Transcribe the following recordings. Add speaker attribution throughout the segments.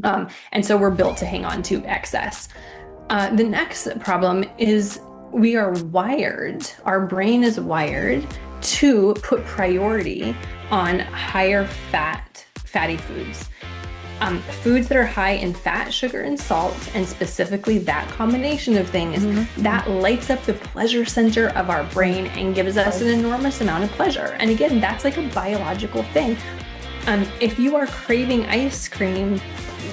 Speaker 1: And so we're built to hang on to excess. The next problem is we are wired, our brain is wired to put priority on higher fatty foods. Foods that are high in fat, sugar, and salt, and specifically that combination of things, that lights up the pleasure center of our brain and gives us an enormous amount of pleasure. And again, that's like a biological thing. If you are craving ice cream,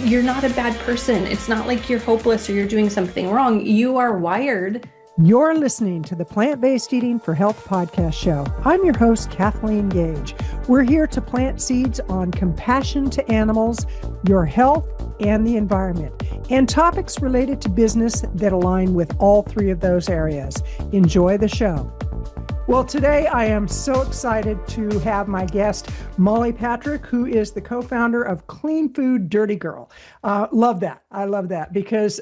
Speaker 1: you're not a bad person. It's not like you're hopeless or you're doing something wrong. You are wired.
Speaker 2: You're listening to the Plant-Based Eating for Health podcast show. I'm your host, Kathleen Gage. We're here to plant seeds on compassion to animals, your health, and the environment, and topics related to business that align with all three of those areas. Enjoy the show. Well, today I am so excited to have my guest, Molly Patrick, who is the co-founder of Clean Food Dirty Girl. Love that. I love that because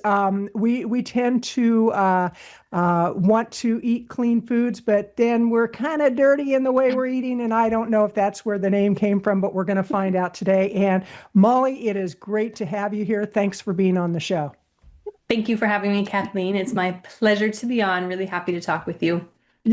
Speaker 2: we tend to want to eat clean foods, but then we're kind of dirty in the way we're eating. And I don't know if that's where the name came from, but we're going to find out today. And Molly, it is great to have you here. Thanks for being on the show.
Speaker 1: Thank you for having me, Kathleen. It's my pleasure to be on. Really happy to talk with you.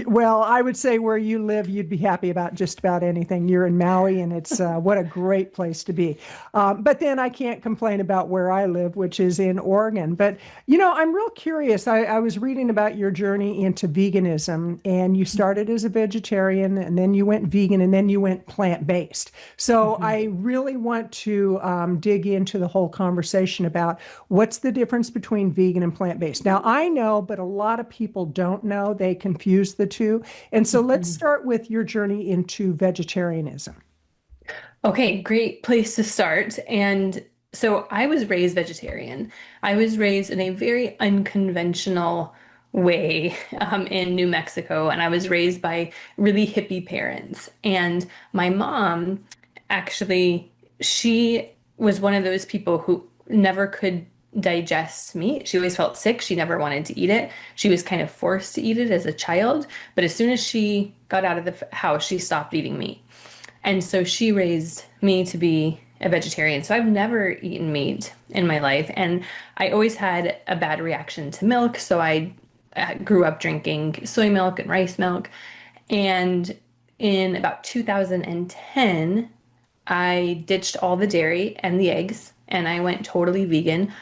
Speaker 2: Well, I would say where you live, you'd be happy about just about anything. You're in Maui, and it's what a great place to be. But then I can't complain about where I live, which is in Oregon. But, you know, I'm real curious. I was reading about your journey into veganism, and you started as a vegetarian, and then you went vegan, and then you went plant-based. So I really want to dig into the whole conversation about what's the difference between vegan and plant-based. Now, I know, but a lot of people don't know. They confuse the two. And so let's start with your journey into vegetarianism.
Speaker 1: Okay, great place to start. And so I was raised vegetarian. I was raised in a very unconventional way in New Mexico, and I was raised by really hippie parents. And my mom, actually, she was one of those people who never could digest meat. She always felt sick. She never wanted to eat it. She was kind of forced to eat it as a child. But as soon as she got out of the house, she stopped eating meat. And so she raised me to be a vegetarian. So I've never eaten meat in my life. And I always had a bad reaction to milk. So I grew up drinking soy milk and rice milk. And in about 2010, I ditched all the dairy and the eggs, and I went totally vegan.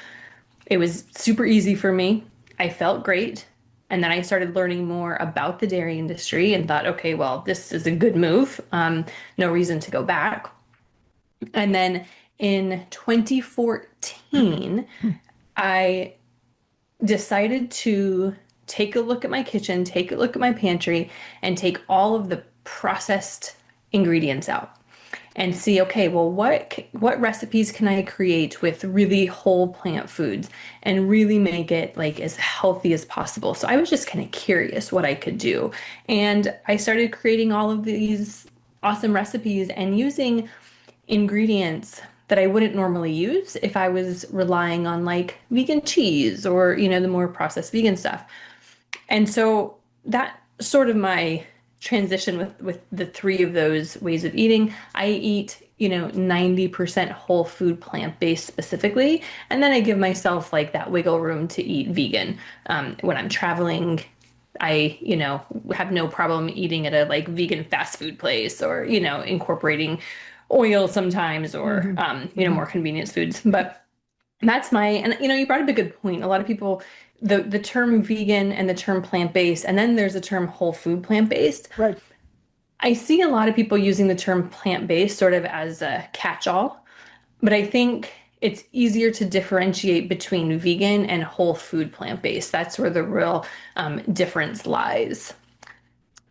Speaker 1: It was super easy for me. I felt great. And then I started learning more about the dairy industry and thought, okay, well, this is a good move. No reason to go back. And then in 2014, I decided to take a look at my kitchen, take a look at my pantry, and take all of the processed ingredients out. And see, okay, well, what recipes can I create with really whole plant foods and really make it like as healthy as possible? So I was just kind of curious what I could do. And I started creating all of these awesome recipes and using ingredients that I wouldn't normally use if I was relying on like vegan cheese or, you know, the more processed vegan stuff. And so that sort of my transition with the three of those ways of eating. I eat, 90% whole food plant-based specifically, and then I give myself like that wiggle room to eat vegan. When I'm traveling, I, have no problem eating at a like vegan fast food place or, incorporating oil sometimes or, more convenience foods. But that's and you brought up a good point. A lot of people, the term vegan and the term plant-based, and then there's the term whole food plant-based.
Speaker 2: Right.
Speaker 1: I see a lot of people using the term plant-based sort of as a catch-all, but I think it's easier to differentiate between vegan and whole food plant-based. That's where the real difference lies.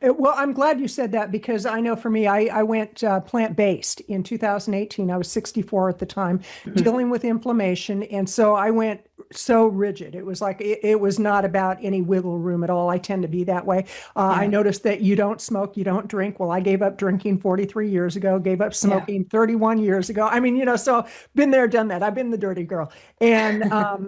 Speaker 2: Well, I'm glad you said that because I know for me, I went plant-based in 2018. I was 64 at the time, dealing with inflammation. And so I went so rigid. It was like it was not about any wiggle room at all. I tend to be that way. I
Speaker 1: Yeah.
Speaker 2: noticed that you don't smoke, you don't drink. Well, I gave up drinking 43 years ago, gave up
Speaker 1: Yeah.
Speaker 2: smoking 31 years ago. I mean, so been there, done that. I've been the dirty girl. And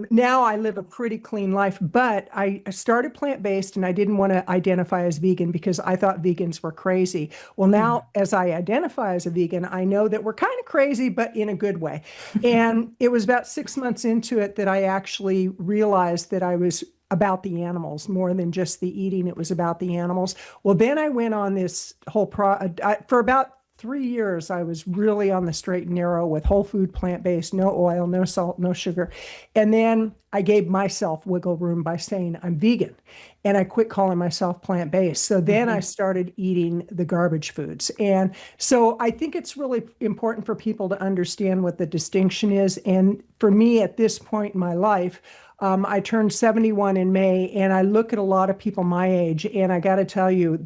Speaker 2: now I live a pretty clean life, but I started plant-based and I didn't want to identify as vegan because I thought vegans were crazy. Well,
Speaker 1: Mm.
Speaker 2: now as I identify as a vegan, I know that we're kind of crazy, but in a good way. And it was about 6 months into it that I actually realized that I was about the animals more than just the eating. It was about the animals. Well, then I went on this for about 3 years. I was really on the straight and narrow with whole food, plant-based, no oil, no salt, no sugar. And then I gave myself wiggle room by saying I'm vegan and I quit calling myself plant-based. So then I
Speaker 1: Mhm.
Speaker 2: started eating the garbage foods. And so I think it's really important for people to understand what the distinction is. And for me at this point in my life, I turned 71 in May, and I look at a lot of people my age, and I got to tell you,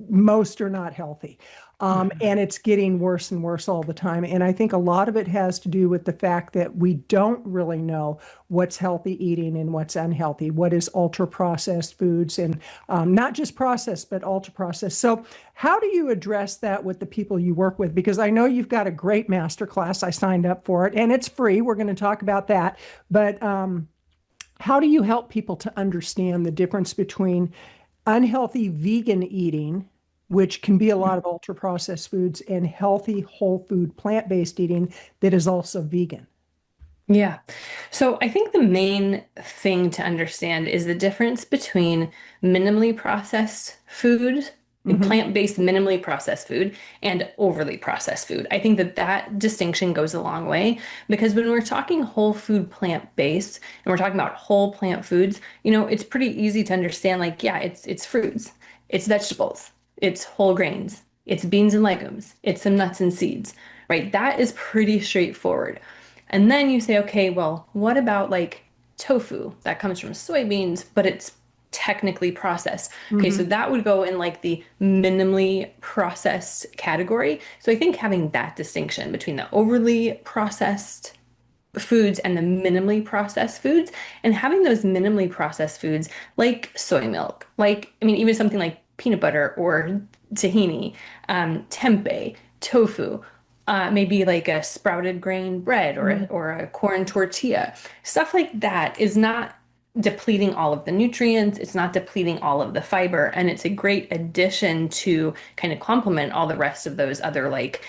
Speaker 2: most are not healthy.
Speaker 1: Mhm.
Speaker 2: And it's getting worse and worse all the time. And I think a lot of it has to do with the fact that we don't really know what's healthy eating and what's unhealthy, what is ultra processed foods, and not just processed, but ultra processed. So, how do you address that with the people you work with? Because I know you've got a great master class. I signed up for it, and it's free. We're going to talk about that. But how do you help people to understand the difference between unhealthy vegan eating, which can be a lot of ultra processed foods, and healthy whole food plant based eating that is also vegan?
Speaker 1: Yeah. So I think the main thing to understand is the difference between minimally processed food,
Speaker 2: Hmm.
Speaker 1: plant-based minimally processed food, and overly processed food. I think that that distinction goes a long way because when we're talking whole food plant-based and we're talking about whole plant foods, it's pretty easy to understand like, yeah, it's fruits, it's vegetables, it's whole grains, it's beans and legumes, it's some nuts and seeds, right? That is pretty straightforward. And then you say, okay, well, what about like tofu that comes from soybeans, but it's technically processed? Okay, so
Speaker 2: Hmm.
Speaker 1: that would go in like the minimally processed category. So I think having that distinction between the overly processed foods and the minimally processed foods, and having those minimally processed foods like soy milk, like, I mean, even something like peanut butter or tahini, tempeh, tofu, maybe like a sprouted grain bread or
Speaker 2: Hmm.
Speaker 1: or a corn tortilla. Stuff like that is not depleting all of the nutrients, it's not depleting all of the fiber, and it's a great addition to kind of complement all the rest of those other like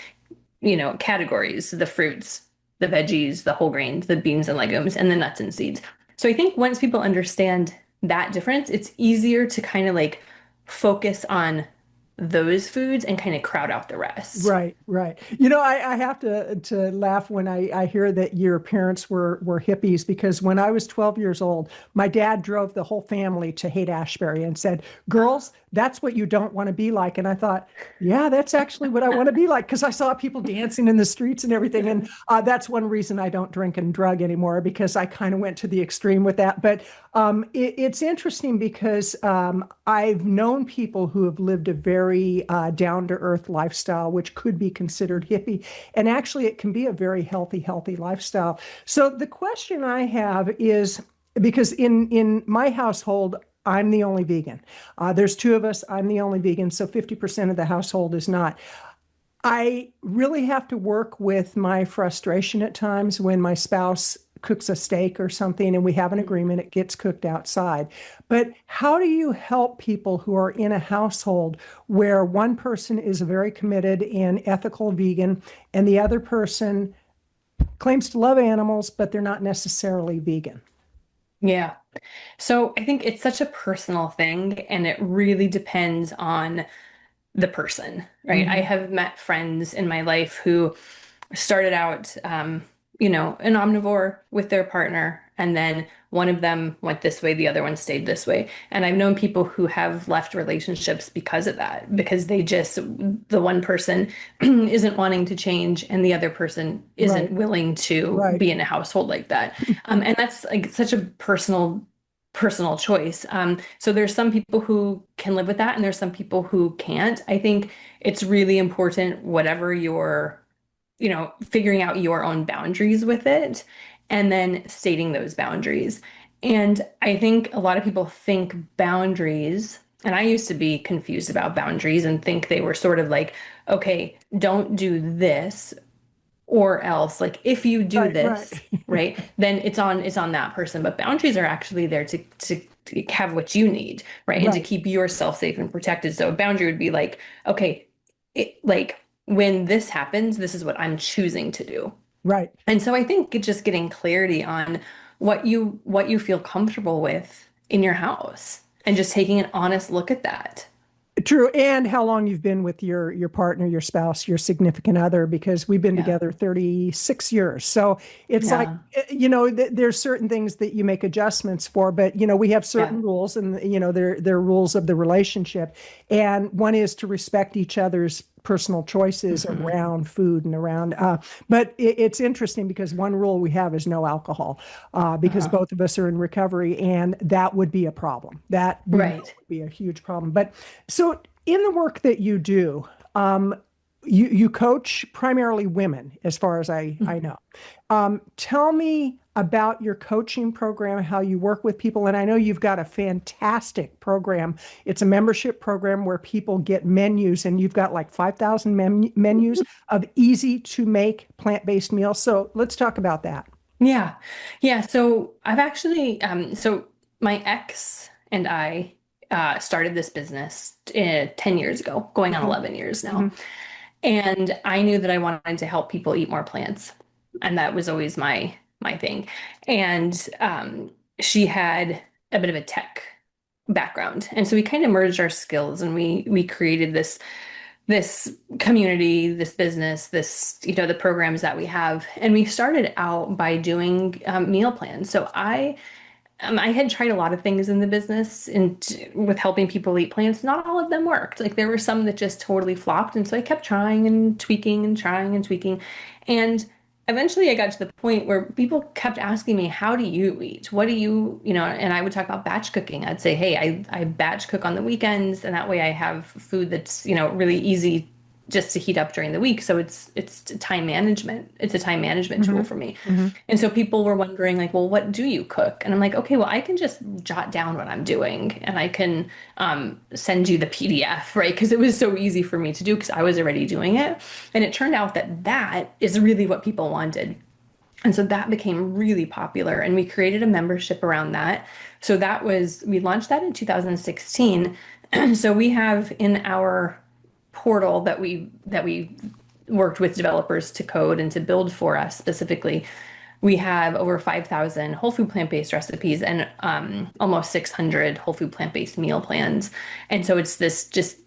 Speaker 1: categories, the fruits, the veggies, the whole grains, the beans and legumes, and the nuts and seeds. So I think once people understand that difference, it's easier to kind of like focus on those foods and kind of crowd out the rest.
Speaker 2: Right, right. I have to laugh when I hear that your parents were hippies because when I was 12 years old, my dad drove the whole family to Haight-Ashbury and said, "Girls, that's what you don't want to be like." And I thought, yeah, that's actually what I want to be like because I saw people dancing in the streets and everything. And that's one reason I don't drink and drug anymore because I kind of went to the extreme with that. But it's interesting because I've known people who have lived a very down to earth lifestyle, which could be considered hippie. And actually, it can be a very healthy lifestyle. So the question I have is because in my household, I'm the only vegan. There's two of us. I'm the only vegan. So 50% of the household is not. I really have to work with my frustration at times when my spouse cooks a steak or something and we have an agreement, it gets cooked outside. But how do you help people who are in a household where one person is very committed and ethical vegan and the other person claims to love animals, but they're not necessarily vegan?
Speaker 1: Yeah. So I think it's such a personal thing and it really depends on the person, right? I
Speaker 2: Hmm.
Speaker 1: have met friends in my life who started out, an omnivore with their partner, and then one of them went this way, the other one stayed this way. And I've known people who have left relationships because of that, because the one person isn't wanting to change, and the other person isn't
Speaker 2: Right,
Speaker 1: willing to
Speaker 2: right.
Speaker 1: be in a household like that. And that's like such a personal choice. So there's some people who can live with that, and there's some people who can't. I think it's really important, whatever your figuring out your own boundaries with it and then stating those boundaries. And I think a lot of people think boundaries, and I used to be confused about boundaries and think they were sort of like, okay, don't do this or else, like if you do
Speaker 2: Right, right,
Speaker 1: this, right, then it's on that person. But boundaries are actually there to have what you need, right? And to
Speaker 2: right,
Speaker 1: keep yourself safe and protected. So a boundary would be like, okay, like when this happens, this is what I'm choosing to do.
Speaker 2: right.
Speaker 1: And so I think just getting clarity on what you feel comfortable with in your house and just taking an honest look at that.
Speaker 2: True. And how long you've been with your partner, your spouse, your significant other, because we've been
Speaker 1: Yeah.
Speaker 2: together 36 years. So it's like,
Speaker 1: Yeah.
Speaker 2: there's certain things that you make adjustments for, but we have
Speaker 1: Yeah.
Speaker 2: certain rules, and they're rules of the relationship. And one is to respect each other's personal choices
Speaker 1: Hmm.
Speaker 2: around food and around but it's interesting because one rule we have is no alcohol, because
Speaker 1: Uh-huh.
Speaker 2: both of us are in recovery, and that would be a problem. That we know
Speaker 1: Right.
Speaker 2: would be a huge problem. But so in the work that you do, you coach primarily women, as far as I know. Tell me about your coaching program, how you work with people. And I know you've got a fantastic program. It's a membership program where people get menus, and you've got like 5,000 menus of easy to make plant-based meals. So let's talk about that.
Speaker 1: Yeah. Yeah. So I've actually, so my ex and I started this business 10 years ago, going on
Speaker 2: Mhm,
Speaker 1: 11 years now.
Speaker 2: mhm.
Speaker 1: And I knew that I wanted to help people eat more plants. And that was always my thing. And she had a bit of a tech background. And so we kind of merged our skills and we created this community, this business, the programs that we have. And we started out by doing meal plans. So I had tried a lot of things in the business and with helping people eat plants. Not all of them worked. Like there were some that just totally flopped. And so I kept trying and tweaking and trying and tweaking. And eventually I got to the point where people kept asking me, how do you eat? What do and I would talk about batch cooking. I'd say, hey, I batch cook on the weekends. And that way I have food that's, really easy just to heat up during the week. So it's time management. It's a time management tool
Speaker 2: Mhm,
Speaker 1: for me.
Speaker 2: mhm.
Speaker 1: And so people were wondering, like, well, what do you cook? And I'm like, okay, well, I can just jot down what I'm doing and I can send you the PDF, right? Because it was so easy for me to do because I was already doing it. And it turned out that that is really what people wanted. And so that became really popular. And we created a membership around that. So we launched that in 2016. So we have in our portal that we worked with developers to code and to build for us specifically. We have over 5,000 whole food plant-based recipes and almost 600 whole food plant-based meal plans. And so it's this just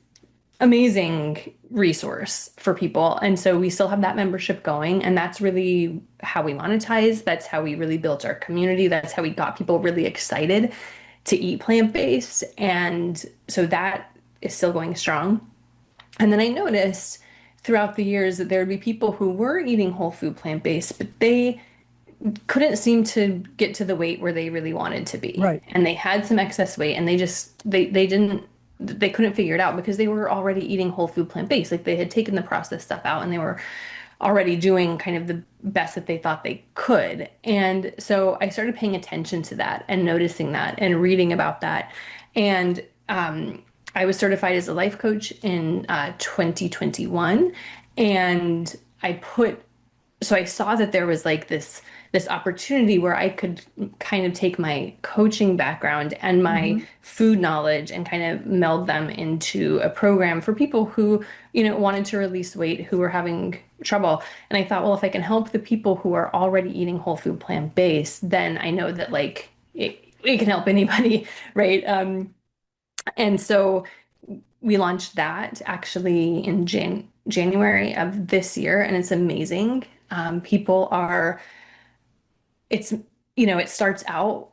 Speaker 1: amazing resource for people. And so we still have that membership going, and that's really how we monetize. That's how we really built our community. That's how we got people really excited to eat plant-based. And so that is still going strong. And then I noticed throughout the years that there would be people who were eating whole food plant-based, but they couldn't seem to get to the weight where they really wanted to be.
Speaker 2: Right.
Speaker 1: And they had some excess weight and they couldn't figure it out because they were already eating whole food plant-based. Like they had taken the processed stuff out and they were already doing kind of the best that they thought they could. And so I started paying attention to that and noticing that and reading about that. And I was certified as a life coach in 2021. And I saw that there was like this opportunity where I could kind of take my coaching background and my
Speaker 2: Mhm.
Speaker 1: food knowledge and kind of meld them into a program for people who, wanted to release weight, who were having trouble. And I thought, well, if I can help the people who are already eating whole food plant-based, then I know that like it can help anybody, right? And so we launched that actually in January of this year, and it's amazing. People are it's it starts out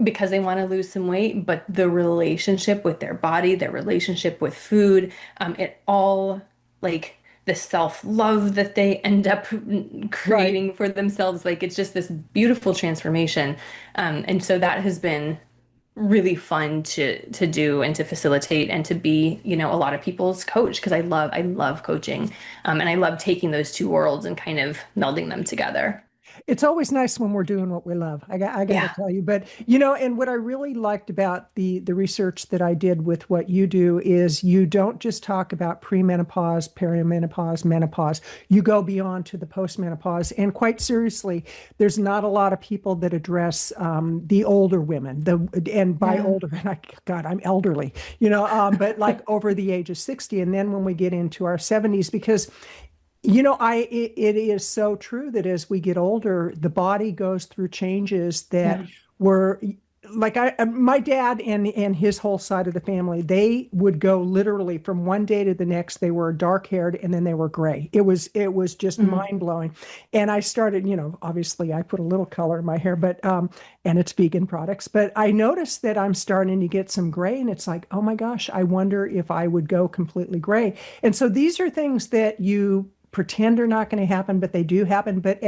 Speaker 1: because they want to lose some weight, but the relationship with their body, their relationship with food, it all like the self-love that they end up
Speaker 2: Right.
Speaker 1: creating for themselves, like it's just this beautiful transformation. And so that has been really fun to do and to facilitate and to be, a lot of people's coach because I love coaching. And I love taking those two worlds and kind of melding them together.
Speaker 2: It's always nice when we're doing what we love. I got to
Speaker 1: Yeah.
Speaker 2: tell you. But and what I really liked about the research that I did with what you do is you don't just talk about premenopause, perimenopause, menopause. You go beyond to the postmenopause. And quite seriously, there's not a lot of people that address the older women. And by
Speaker 1: Yeah.
Speaker 2: older, and God, I'm elderly. But like over the age of 60, and then when we get into our 70s, because it is so true that as we get older, the body goes through changes that
Speaker 1: Yeah.
Speaker 2: were like my dad and his whole side of the family, they would go literally from one day to the next. They were dark haired and then they were gray. It was just
Speaker 1: Mhm.
Speaker 2: mind blowing. And I started, obviously I put a little color in my hair, but and it's vegan products, but I noticed that I'm starting to get some gray, and it's like, oh my gosh, I wonder if I would go completely gray. And so these are things that you pretend are not going to happen, but they do happen. But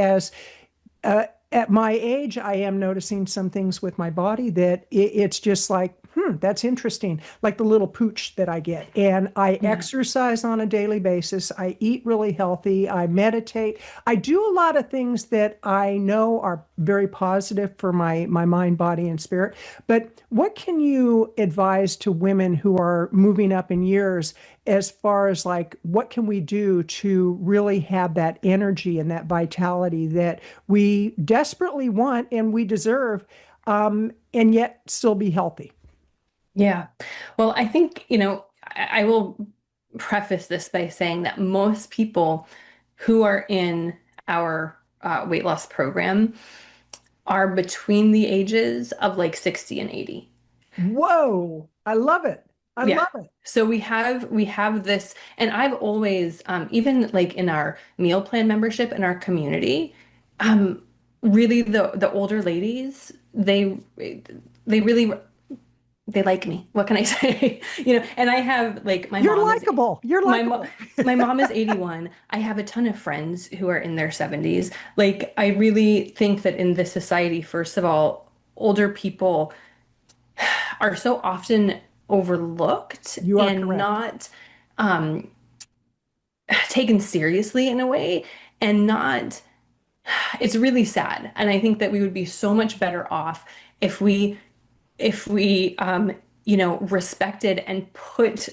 Speaker 2: at my age, I am noticing some things with my body that it's just like, that's interesting. Like the little pooch that I get. And I
Speaker 1: Yeah.
Speaker 2: exercise on a daily basis. I eat really healthy. I meditate. I do a lot of things that I know are very positive for my mind, body, and spirit. But what can you advise to women who are moving up in years as far as like what can we do to really have that energy and that vitality that we desperately want and we deserve, and yet still be healthy?
Speaker 1: Yeah. Well, I think, I will preface this by saying that most people who are in our weight loss program are between the ages of like 60 and 80.
Speaker 2: Whoa, I love it. I
Speaker 1: Yeah.
Speaker 2: love it.
Speaker 1: So we have this, and I've always, even like in our meal plan membership in our community, um, really the older ladies, they really they like me. What can I say? And I have like
Speaker 2: You're likable. You're
Speaker 1: my mo
Speaker 2: likable.
Speaker 1: my mom is 81. I have a ton of friends who are in their 70s. Like I really think that in this society, first of all, older people are so often overlooked
Speaker 2: You are
Speaker 1: and
Speaker 2: correct.
Speaker 1: not um, taken seriously in a way, and not, it's really sad. And I think that we would be so much better off if we respected and put,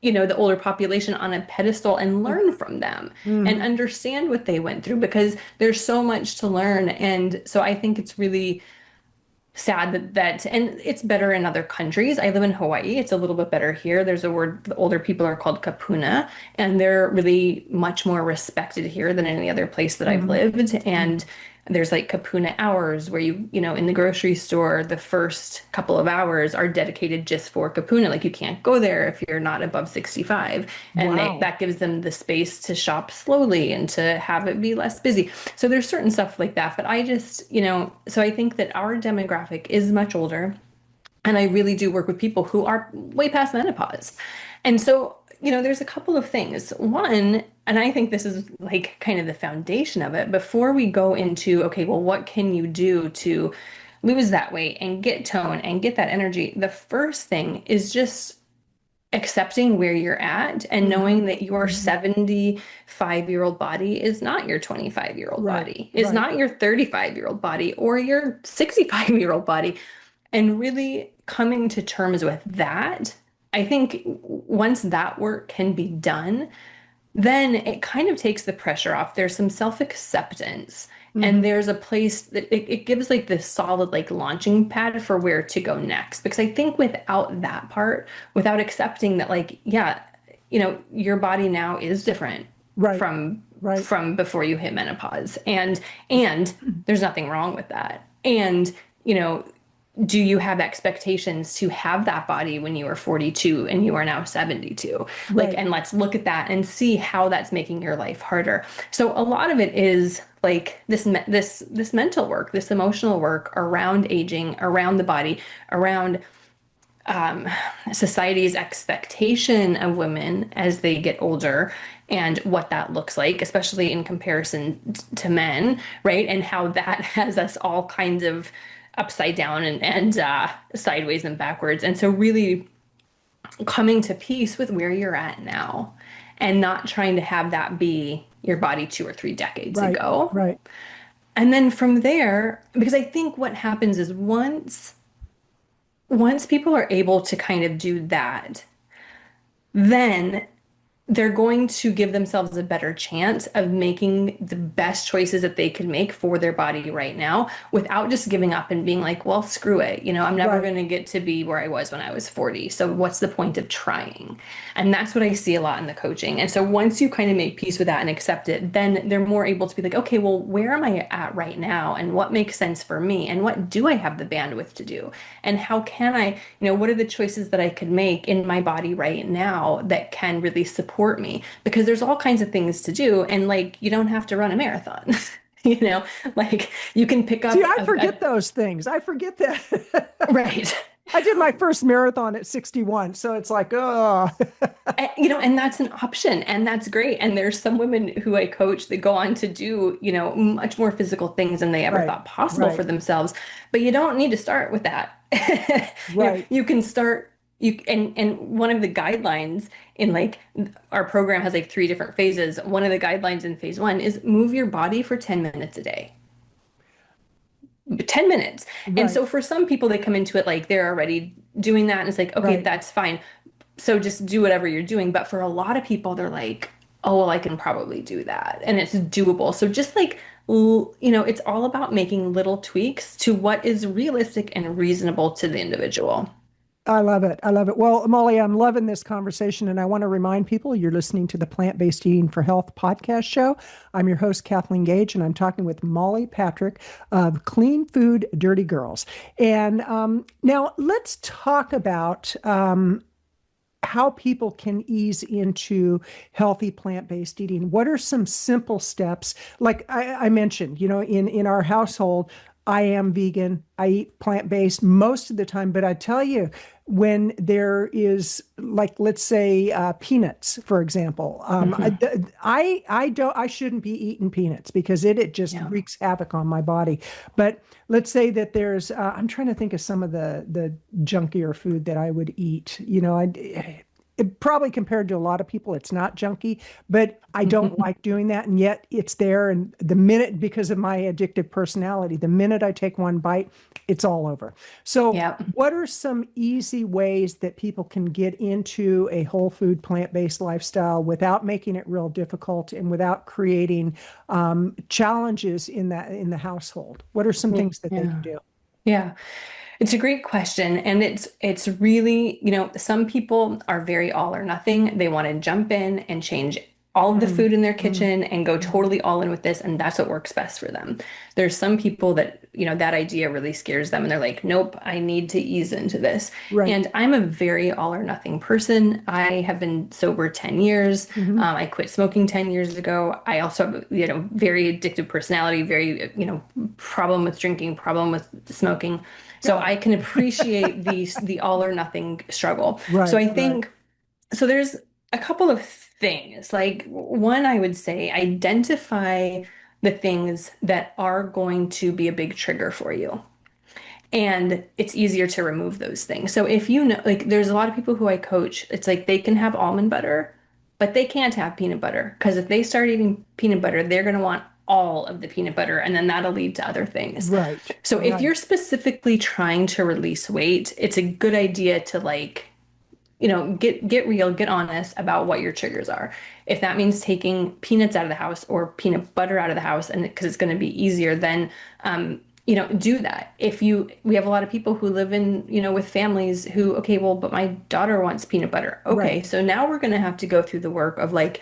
Speaker 1: the older population on a pedestal and learn from them and
Speaker 2: Hmm.
Speaker 1: understand what they went through, because there's so much to learn. And so I think it's really sad that and it's better in other countries. I live in Hawaii. It's a little bit better here. There's a word, the older people are called kapuna, and they're really much more respected here than any other place that I've
Speaker 2: Hmm.
Speaker 1: lived. And there's like kapuna hours where in the grocery store, the first couple of hours are dedicated just for kapuna. Like you can't go there if you're not above 65. And
Speaker 2: Wow.
Speaker 1: that gives them the space to shop slowly and to have it be less busy. So there's certain stuff like that. But I just, so I think that our demographic is much older. And I really do work with people who are way past menopause. And so, there's a couple of things. One, and I think this is like kind of the foundation of it, before we go into, okay, well, what can you do to lose that weight and get tone and get that energy? The first thing is just accepting where you're at and
Speaker 2: Hmm.
Speaker 1: knowing that your
Speaker 2: Hmm.
Speaker 1: 75-year-old body is not your 25-year-old
Speaker 2: Right.
Speaker 1: body, is
Speaker 2: Right.
Speaker 1: not your 35-year-old body or your 65-year-old body. And really coming to terms with that, I think once that work can be done, then it kind of takes the pressure off. There's some self-acceptance, and
Speaker 2: Hmm.
Speaker 1: there's a place that it gives like this solid like launching pad for where to go next. Because I think without that part, without accepting that, like, yeah, your body now is different
Speaker 2: Right.
Speaker 1: from
Speaker 2: Right.
Speaker 1: from before you hit menopause, and there's nothing wrong with that. And you know, do you have expectations to have that body when you are 42 and you are now 72? Like,
Speaker 2: Right.
Speaker 1: and let's look at that and see how that's making your life harder. So a lot of it is like this mental work, this emotional work around aging, around the body, around um, society's expectation of women as they get older and what that looks like, especially in comparison to men, right? And how that has us all kinds of upside down and sideways and backwards. And so, really coming to peace with where you're at now and not trying to have that be your body 2 or 3 decades
Speaker 2: Right.
Speaker 1: ago.
Speaker 2: Right.
Speaker 1: And then from there, because I think what happens is once people are able to kind of do that, then they're going to give themselves a better chance of making the best choices that they can make for their body right now without just giving up and being like, well, screw it. I'm never
Speaker 2: Right.
Speaker 1: going to get to be where I was when I was 40. So what's the point of trying? And that's what I see a lot in the coaching. And so once you kind of make peace with that and accept it, then they're more able to be like, okay, well, where am I at right now? And what makes sense for me? And what do I have the bandwidth to do? And how can what are the choices that I could make in my body right now that can really support me? Because there's all kinds of things to do. And like, you don't have to run a marathon. you know, like you can pick
Speaker 2: See,
Speaker 1: up
Speaker 2: I forget those things. I forget that.
Speaker 1: right.
Speaker 2: I did my first marathon at 61, so it's like, oh,
Speaker 1: And that's an option, and that's great. And there's some women who I coach that go on to do, much more physical things than they ever
Speaker 2: right,
Speaker 1: thought possible for
Speaker 2: right,
Speaker 1: themselves. But you don't need to start with that.
Speaker 2: right.
Speaker 1: You can start and one of the guidelines in like our program has like three different phases. One of the guidelines in phase one is move your body for 10 minutes a day. 10 minutes. And
Speaker 2: Right,
Speaker 1: so for some people, they come into it like they're already doing that. And it's like, okay,
Speaker 2: right.
Speaker 1: that's fine. So just do whatever you're doing. But for a lot of people, they're like, oh, well, I can probably do that. And it's doable. So just like, it's all about making little tweaks to what is realistic and reasonable to the individual.
Speaker 2: I love it. I love it. Well, Molly, I'm loving this conversation, and I want to remind people you're listening to the Plant-Based Eating for Health podcast show. I'm your host, Kathleen Gage, and I'm talking with Molly Patrick of Clean Food Dirty Girls. And now let's talk about how people can ease into healthy plant-based eating. What are some simple steps? Like I mentioned, in our household, I am vegan. I eat plant-based most of the time, but I tell you, when there is, like, let's say peanuts, for example,
Speaker 1: Hmm.
Speaker 2: I shouldn't be eating peanuts because it just
Speaker 1: Yeah.
Speaker 2: wreaks havoc on my body. But let's say that there's, I'm trying to think of some of the junkier food that I would eat. Probably compared to a lot of people, it's not junky, but I don't like doing that. And yet it's there. And the minute, because of my addictive personality, the minute I take one bite, it's all over. So,
Speaker 1: Yeah.
Speaker 2: what are some easy ways that people can get into a whole food, plant-based lifestyle without making it real difficult and without creating challenges in the household? What are some things that they can
Speaker 1: Yeah.
Speaker 2: do?
Speaker 1: Yeah. It's a great question. And it's really, some people are very all or nothing. They want to jump in and change all of the
Speaker 2: Mm,
Speaker 1: food in their
Speaker 2: mm,
Speaker 1: kitchen and go
Speaker 2: mm.
Speaker 1: totally all in with this, and that's what works best for them. There's some people that, that idea really scares them and they're like, nope, I need to ease into this.
Speaker 2: Right.
Speaker 1: And I'm a very all or nothing person. I have been sober 10 years.
Speaker 2: Hmm.
Speaker 1: I quit smoking 10 years ago. I also have, very addictive personality, very, problem with drinking, problem with smoking. So
Speaker 2: Yeah.
Speaker 1: I can appreciate the all or nothing struggle. So
Speaker 2: Right.
Speaker 1: I
Speaker 2: Right.
Speaker 1: think so there's a couple of things. Like one, I would say identify the things that are going to be a big trigger for you. And it's easier to remove those things. So if like there's a lot of people who I coach, it's like they can have almond butter, but they can't have peanut butter because if they start eating peanut butter, they're going to want all of the peanut butter and then that'll lead to other things.
Speaker 2: Right.
Speaker 1: So if
Speaker 2: Right.
Speaker 1: you're specifically trying to release weight, it's a good idea to like get real, get honest about what your triggers are. If that means taking peanuts out of the house or peanut butter out of the house, and because it's going to be easier, then do that. We have a lot of people who live in, with families who, okay, well, but my daughter wants peanut butter.
Speaker 2: Right.
Speaker 1: Okay, so now we're going to have to go through the work of like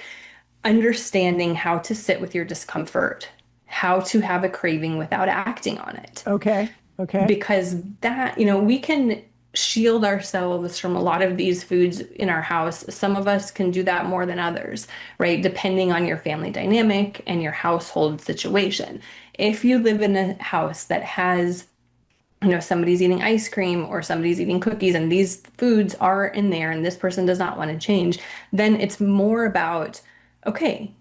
Speaker 1: understanding how to sit with your discomfort, how to have a craving without acting on it
Speaker 2: Okay. Okay.
Speaker 1: because that, we can shield ourselves from a lot of these foods in our house. Some of us can do that more than others, right? Depending on your family dynamic and your household situation. If you live in a house that has somebody's eating ice cream or somebody's eating cookies and these foods are in there and this person does not want to change, then it's more about, okay,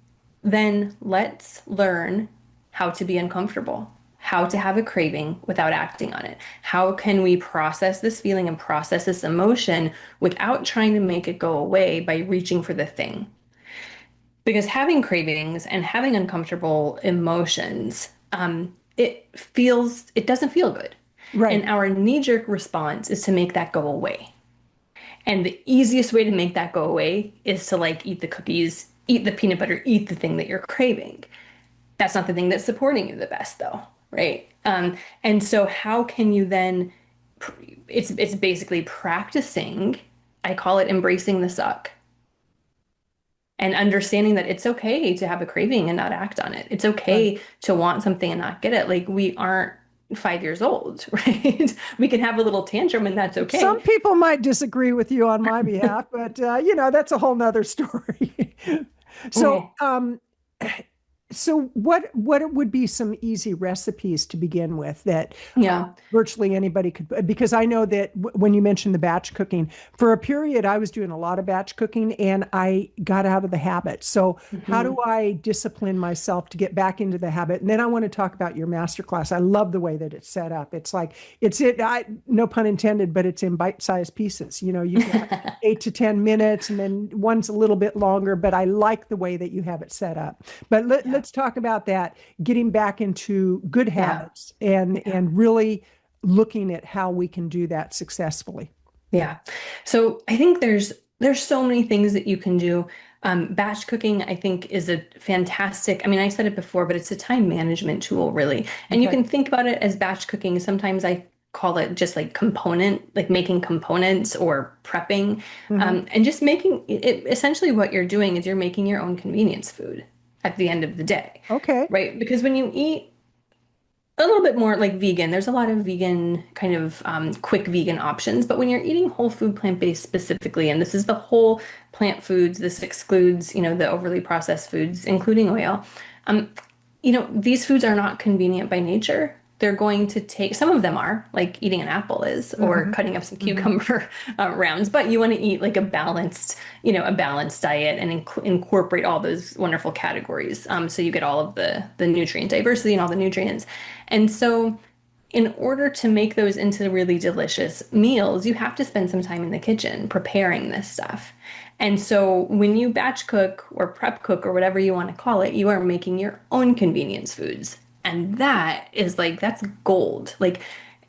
Speaker 1: then let's learn how to be uncomfortable, how to have a craving without acting on it. How can we process this feeling and process this emotion without trying to make it go away by reaching for the thing? Because having cravings and having uncomfortable emotions it doesn't feel good. And
Speaker 2: Right.
Speaker 1: our knee-jerk response is to make that go away. And the easiest way to make that go away is to like eat the cookies, eat the peanut butter, eat the thing that you're craving. That's not the thing that's supporting you the best, though, right? And so how can you then? It's basically practicing. I call it embracing the suck and understanding that it's okay to have a craving and not act on it. It's
Speaker 2: Right.
Speaker 1: okay to want something and not get it. Like we aren't 5 years old, right? We can have a little tantrum and that's
Speaker 2: Some
Speaker 1: okay.
Speaker 2: people might disagree with you on my behalf, but that's a whole nother story. So,
Speaker 1: Okay.
Speaker 2: what would be some easy recipes to begin with that
Speaker 1: Yeah.
Speaker 2: virtually anybody could? Because I know that when you mentioned the batch cooking, for a period I was doing a lot of batch cooking and I got out of the habit. So, how do
Speaker 1: Mhm.
Speaker 2: I discipline myself to get back into the habit? And then I want to talk about your masterclass. I love the way that it's set up. It's like no pun intended, but it's in bite-sized pieces. You've got 8 to 10 minutes, and then one's a little bit longer, but I like the way that you have it set up. But
Speaker 1: Yeah.
Speaker 2: let's talk about that, getting back into good
Speaker 1: Yeah.
Speaker 2: habits and
Speaker 1: Yeah.
Speaker 2: really looking at how we can do that successfully.
Speaker 1: Yeah. So I think there's so many things that you can do. Batch cooking, I think, is a fantastic. I mean, I said it before, but it's a time management tool, really. And you
Speaker 2: Okay.
Speaker 1: can think about it as batch cooking. Sometimes I call it just like component, like making components or prepping,
Speaker 2: Hmm.
Speaker 1: and just making it. Essentially, what you're doing is you're making your own convenience food at the end of the day,
Speaker 2: Okay.
Speaker 1: right? Because when you eat a little bit more like vegan. There's a lot of vegan kind of quick vegan options, but when you're eating whole food plant-based specifically, and this is the whole plant foods, this excludes, the overly processed foods, including oil. Um, these foods are not convenient by nature. They're going to take, some of them are, like eating an apple is, or
Speaker 2: Hmm.
Speaker 1: cutting up some
Speaker 2: Hmm.
Speaker 1: cucumber rounds, but you want to eat like a balanced diet and incorporate all those wonderful categories. So you get all of the nutrient diversity and all the nutrients. And so in order to make those into really delicious meals, you have to spend some time in the kitchen preparing this stuff. And so when you batch cook or prep cook or whatever you want to call it, you are making your own convenience foods. And that is like, that's gold. Like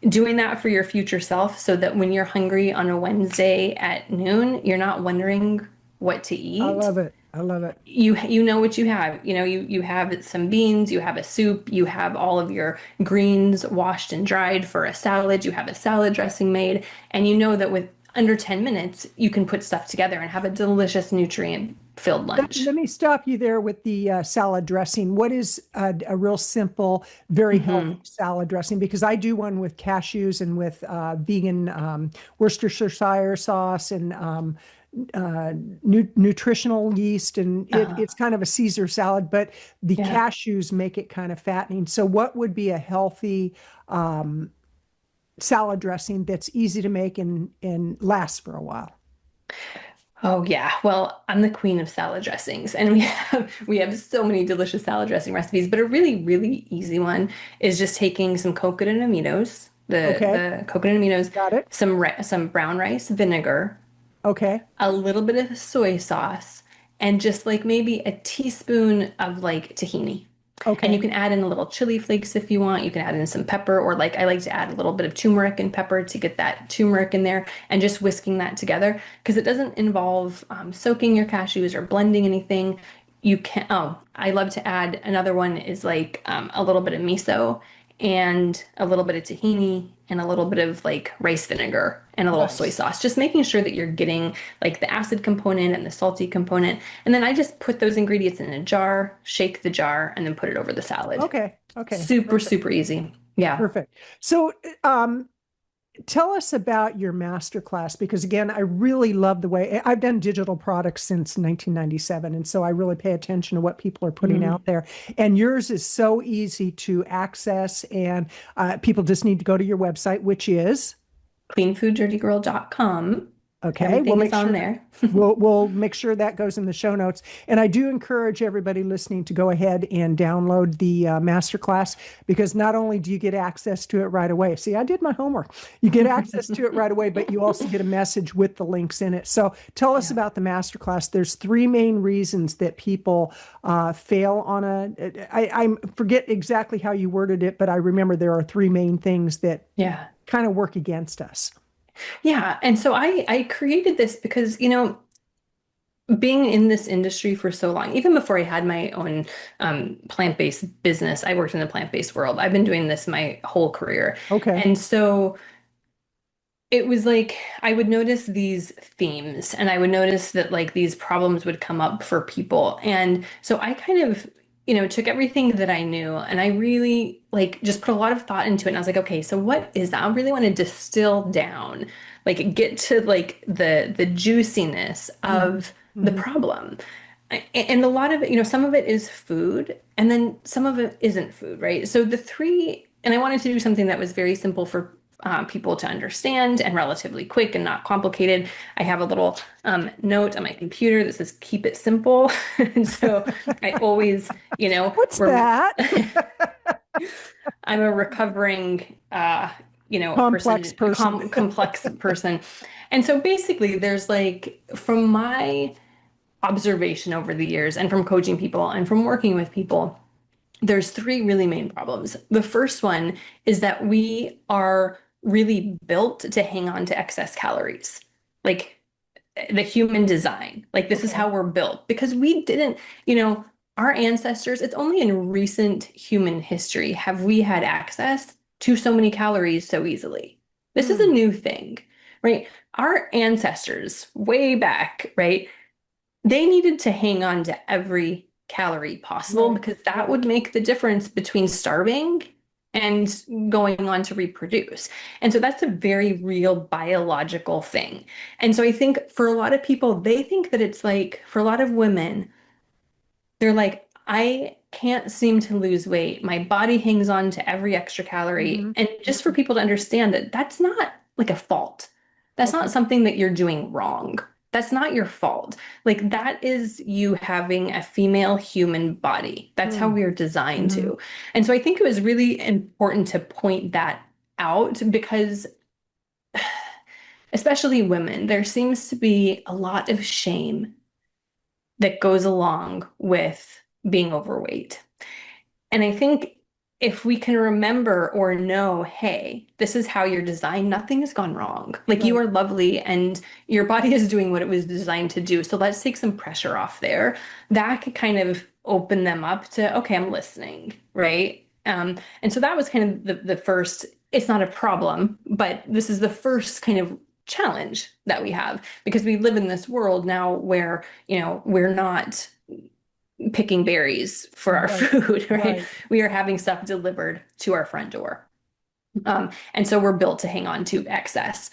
Speaker 1: doing that for your future self so that when you're hungry on a Wednesday at noon, you're not wondering what to
Speaker 2: I
Speaker 1: eat.
Speaker 2: love it. I love it.
Speaker 1: You know what you have. You have some beans, you have a soup, you have all of your greens washed and dried for a salad, you have a salad dressing made, and you know that with under 10 minutes you can put stuff together and have a delicious nutrient filled lunch.
Speaker 2: Let me stop you there with the salad dressing. What is a real simple, very healthy
Speaker 1: Hmm.
Speaker 2: salad dressing? Because I do one with cashews and with vegan Worcestershire sauce and nutritional yeast, and it's kind of a Caesar salad, but the
Speaker 1: Yeah.
Speaker 2: cashews make it kind of fattening. So, what would be a healthy um, salad dressing that's easy to make and lasts for a while?
Speaker 1: Oh yeah. Well, I'm the queen of salad dressings, and we have so many delicious salad dressing recipes, but a really, really easy one is just taking some coconut aminos, the
Speaker 2: Okay,
Speaker 1: the coconut aminos,
Speaker 2: got it.
Speaker 1: some brown rice vinegar,
Speaker 2: Okay,
Speaker 1: a little bit of soy sauce, and just like maybe a teaspoon of like tahini. And you
Speaker 2: okay,
Speaker 1: can add in a little chili flakes if you want. You can add in some pepper, or like I like to add a little bit of turmeric and pepper to get that turmeric in there, and just whisking that together because it doesn't involve soaking your cashews or blending anything. You can, oh, I love to add another one is like a little bit of miso and a little bit of tahini and a little bit of like rice vinegar and a little soy
Speaker 2: nice.
Speaker 1: sauce. Just making sure that you're getting like the acid component and the salty component. And then I just put those ingredients in a jar, shake the jar, and then put it over the salad.
Speaker 2: Okay, okay,
Speaker 1: Super,
Speaker 2: perfect,
Speaker 1: super easy. Yeah.
Speaker 2: perfect. So, tell us about your master class because again, I really love the way I've done digital products since 1997, and so I really pay attention to what people are putting
Speaker 1: Mm.
Speaker 2: out there. And yours is so easy to access, and people just need to go to your website, which is
Speaker 1: Cleanfooddirtygirl.com.
Speaker 2: Okay, we'll
Speaker 1: Everything is
Speaker 2: make
Speaker 1: on
Speaker 2: sure
Speaker 1: there.
Speaker 2: we'll make sure that goes in the show notes. And I do encourage everybody listening to go ahead and download the masterclass, because not only do you get access to it right away. See, I did my homework. You get access to it right away, but you also get a message with the links in it. So tell us
Speaker 1: Yeah.
Speaker 2: about the masterclass. There's three main reasons that people fail on I forget exactly how you worded it, but I remember there are three main things that
Speaker 1: Yeah.
Speaker 2: kind of work against us.
Speaker 1: Yeah. And so I created this because, being in this industry for so long, even before I had my own plant-based business, I worked in the plant-based world. I've been doing this my whole career.
Speaker 2: Okay.
Speaker 1: And so it was like I would notice these themes and I would notice that like these problems would come up for people. And so I kind of, took everything that I knew and I really like just put a lot of thought into it. And I was like, okay, so what is that? I really want to distill down, like get to like the juiciness
Speaker 2: Hmm.
Speaker 1: of the
Speaker 2: Hmm.
Speaker 1: problem. And a lot of it, some of it is food, and then some of it isn't food, right? So the three, and I wanted to do something that was very simple for people to understand and relatively quick and not complicated. I have a little note on my computer that says "keep it simple," and so I always,
Speaker 2: What's
Speaker 1: rem
Speaker 2: that?
Speaker 1: I'm a recovering,
Speaker 2: Complex
Speaker 1: person,
Speaker 2: person.
Speaker 1: complex person, and so basically, there's like from my observation over the years and from coaching people and from working with people, there's three really main problems. The first one is that we are really built to hang on to excess calories. Like the human design. Like this is
Speaker 2: Okay.
Speaker 1: how we're built because we didn't, our ancestors, it's only in recent human history have we had access to so many calories so easily. This is a
Speaker 2: Hmm.
Speaker 1: new thing, right? Our ancestors way back, right? They needed to hang on to every calorie possible
Speaker 2: Right.
Speaker 1: because that
Speaker 2: Right.
Speaker 1: would make the difference between starving and going on to reproduce. And so that's a very real biological thing. And so I think for a lot of people, they think that it's like, for a lot of women, they're like, I can't seem to lose weight. My body hangs on to every extra calorie.
Speaker 2: Hmm.
Speaker 1: And just for
Speaker 2: Hmm.
Speaker 1: people to understand that that's not like a fault. That's not
Speaker 2: Okay.
Speaker 1: something that you're doing wrong. That's not your fault. Like that is you having a female human body. That's how
Speaker 2: Hmm.
Speaker 1: we are designed
Speaker 2: Hmm.
Speaker 1: to. And so I think it was really important to point that out because especially women, there seems to be a lot of shame that goes along with being overweight. And I think if we can remember or know, hey, this is how you're designed, nothing has gone wrong. Like you
Speaker 2: Right.
Speaker 1: are lovely and your body is doing what it was designed to do. So let's take some pressure off there. That could kind of open them up to, okay, I'm listening, right? And so that was kind of the first, it's not a problem, but this is the first kind of challenge that we have because we live in this world now where, we're not picking berries for our
Speaker 2: Right.
Speaker 1: food, right?
Speaker 2: Right.
Speaker 1: We are having stuff delivered to our front door. And so we're built to hang on to excess.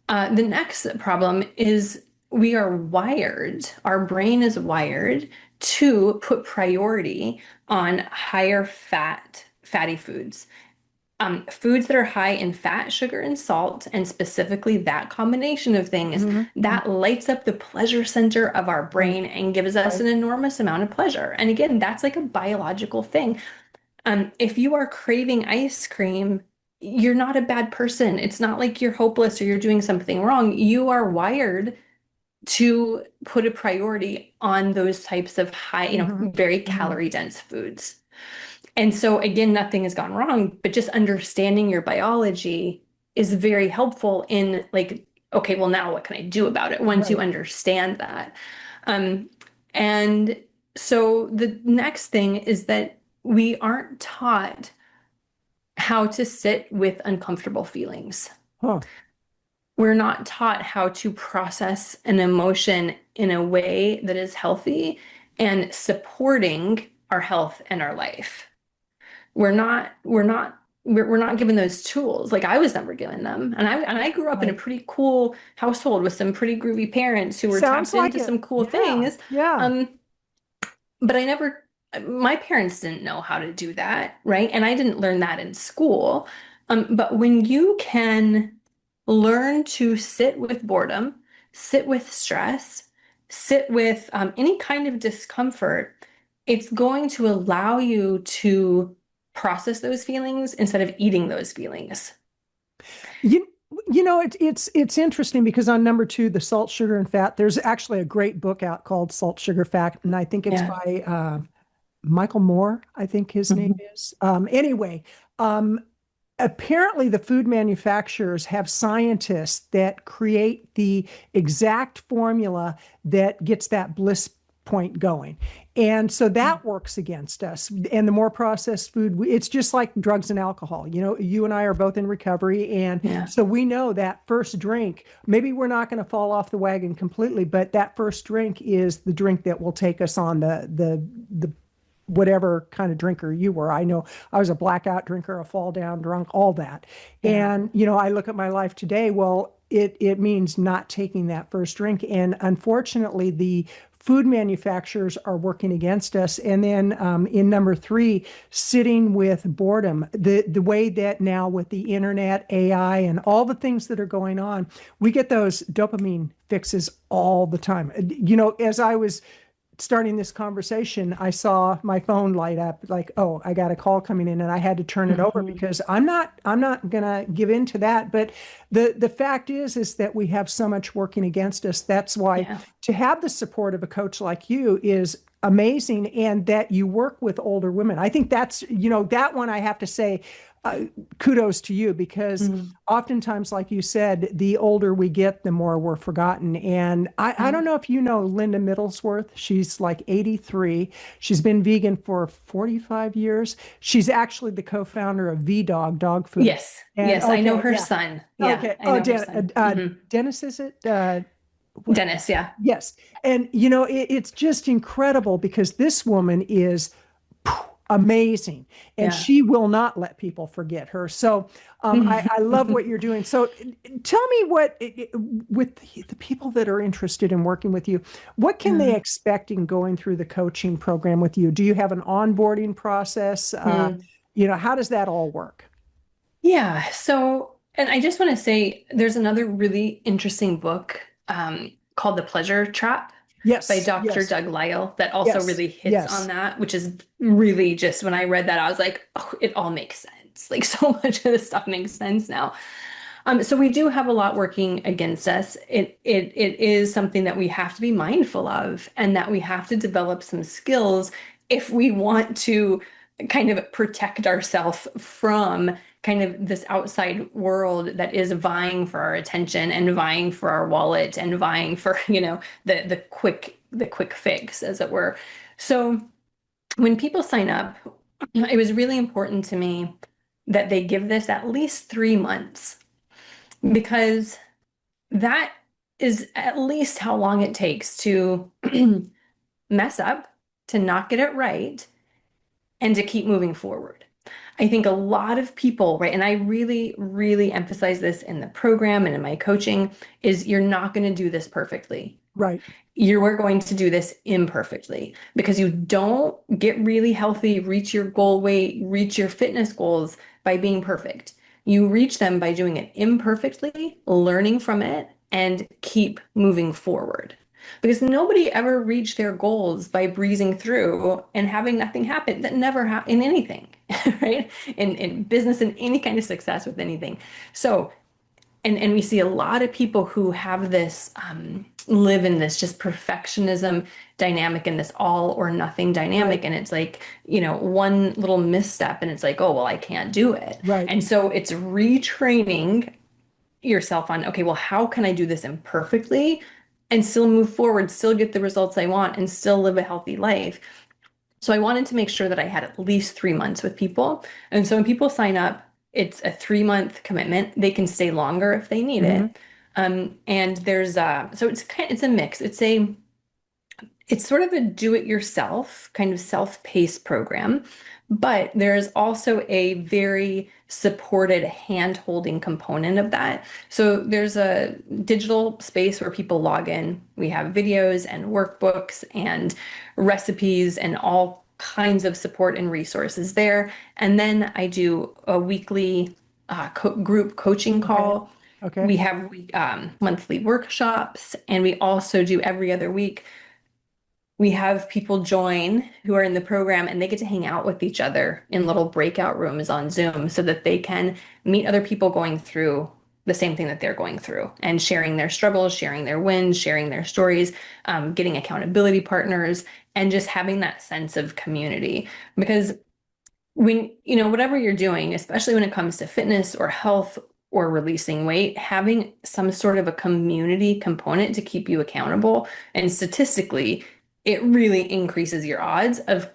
Speaker 1: The next problem is we are wired, our brain is wired to put priority on higher fatty foods. Foods that are high in fat, sugar, and salt, and specifically that combination of things,
Speaker 2: Hmm. Hmm.
Speaker 1: that lights up the pleasure center of our
Speaker 2: Right.
Speaker 1: brain and gives us
Speaker 2: Right.
Speaker 1: an enormous amount of pleasure. And again, that's like a biological thing. If you are craving ice cream, you're not a bad person. It's not like you're hopeless or you're doing something wrong. You are wired to put a priority on those types of high,
Speaker 2: Hmm.
Speaker 1: very
Speaker 2: Hmm.
Speaker 1: calorie dense foods. And so again, nothing has gone wrong, but just understanding your biology is very helpful in like, okay, well, now what can I do about it once you
Speaker 2: Right.
Speaker 1: understand that? Um, and so the next thing is that we aren't taught how to sit with uncomfortable feelings.
Speaker 2: Huh.
Speaker 1: We're not taught how to process an emotion in a way that is healthy and supporting our health and our life. We're not given those tools. Like I was never given them. And I grew up in a
Speaker 2: Right.
Speaker 1: pretty cool household with some pretty groovy parents who were
Speaker 2: Sounds
Speaker 1: tapped
Speaker 2: like
Speaker 1: into
Speaker 2: it.
Speaker 1: some cool
Speaker 2: Yeah.
Speaker 1: things.
Speaker 2: Yeah.
Speaker 1: Um, but my parents didn't know how to do that, right? And I didn't learn that in school. But when you can learn to sit with boredom, sit with stress, sit with any kind of discomfort, it's going to allow you to process those feelings instead of eating those feelings.
Speaker 2: You, it's interesting because on number two, the salt, sugar, and fat, there's actually a great book out called Salt, Sugar, Fat, and I think it's
Speaker 1: Yeah.
Speaker 2: by Michael Moore, I think his name
Speaker 1: Mhm.
Speaker 2: is. Anyway, um, apparently the food manufacturers have scientists that create the exact formula that gets that bliss point going. And so that works against us. And the more processed food, it's just like drugs and alcohol. You and I are both in recovery. And
Speaker 1: Yeah.
Speaker 2: so we know that first drink, maybe we're not going to fall off the wagon completely, but that first drink is the drink that will take us on the whatever kind of drinker you were. I know I was a blackout drinker, a fall down drunk, all that.
Speaker 1: Yeah.
Speaker 2: And, I look at my life today, well, it means not taking that first drink. And unfortunately, the food manufacturers are working against us. And then in number three, sitting with boredom, the way that now with the internet, AI, and all the things that are going on, we get those dopamine fixes all the time. As I was starting this conversation, I saw my phone light up like, oh, I got a call coming in and I had to turn it over
Speaker 1: Mhm.
Speaker 2: because I'm not gonna give in to that. But the fact is that we have so much working against us. That's why
Speaker 1: Yeah.
Speaker 2: to have the support of a coach like you is amazing, and that you work with older women. I think that's, that one I have to say, kudos to you, because
Speaker 1: Mhm.
Speaker 2: oftentimes, like you said, the older we get, the more we're forgotten. And I
Speaker 1: Yeah.
Speaker 2: don't know if you know Linda Middlesworth. She's like 83. She's been vegan for 45 years. She's actually the co-founder of VDog Dog Food.
Speaker 1: Yes.
Speaker 2: And
Speaker 1: Yes. I know
Speaker 2: okay,
Speaker 1: her
Speaker 2: yeah.
Speaker 1: son. Yeah.
Speaker 2: Okay.
Speaker 1: I
Speaker 2: Oh,
Speaker 1: know her son.
Speaker 2: Dennis, is it? What?
Speaker 1: Dennis. Yeah.
Speaker 2: Yes. And, it's just incredible because this woman is amazing, and
Speaker 1: Yeah.
Speaker 2: she will not let people forget her. So I love what you're doing. So tell me with the people that are interested in working with you, what can they
Speaker 1: Yeah.
Speaker 2: expect in going through the coaching program with you? Do you have an onboarding process?
Speaker 1: Mm.
Speaker 2: How does that all work?
Speaker 1: Yeah. So, and I just want to say there's another really interesting book called The Pleasure Trap by
Speaker 2: Yes,
Speaker 1: Dr.
Speaker 2: yes,
Speaker 1: Doug Lisle that also
Speaker 2: yes,
Speaker 1: really hits on
Speaker 2: yes.
Speaker 1: that, which is really just when I read that, I was like, oh, it all makes sense. Like so much of this stuff makes sense now. So we do have a lot working against us. It is something that we have to be mindful of, and that we have to develop some skills if we want to kind of protect ourselves from kind of this outside world that is vying for our attention and vying for our wallet and vying for, the quick fix, as it were. So when people sign up, it was really important to me that they give this at least 3 months, because that is at least how long it takes to mess up, to not get it right, and to keep moving forward. I think a lot of people, right, and I really, really emphasize this in the program and in my coaching, is you're not going to do this perfectly.
Speaker 2: Right,
Speaker 1: You are going to do this imperfectly, because you don't get really healthy, reach your goal weight, reach your fitness goals by being perfect. You reach them by doing it imperfectly, learning from it, and keep moving forward. Because nobody ever reached their goals by breezing through and having nothing happen. That never happened in anything, right? In business and any kind of success with anything. So and we see a lot of people who have this live in this just perfectionism dynamic, and this all or nothing
Speaker 2: right,
Speaker 1: dynamic, and it's like, one little misstep and it's like, oh well, I can't do it.
Speaker 2: right,
Speaker 1: And so it's retraining yourself on, okay, well, how can I do this imperfectly and still move forward, still get the results I want, and still live a healthy life? So I wanted to make sure that I had at least 3 months with people. And so when people sign up, it's a 3 month commitment. They can stay longer if they need
Speaker 2: hmm,
Speaker 1: it. And there's so it's a mix. It's sort of a do-it-yourself kind of self-paced program, but there's also a very supported hand-holding component of that. So there's a digital space where people log in. We have videos and workbooks and recipes and all kinds of support and resources there. And then I do a weekly group coaching
Speaker 2: okay,
Speaker 1: call
Speaker 2: Okay.
Speaker 1: We have monthly workshops, and we also do every other week. We have people join who are in the program and they get to hang out with each other in little breakout rooms on Zoom so that they can meet other people going through the same thing that they're going through and sharing their struggles, sharing their wins, sharing their stories, getting accountability partners, and just having that sense of community. Because when, whatever you're doing, especially when it comes to fitness or health or releasing weight, having some sort of a community component to keep you accountable, and statistically, it really increases your odds of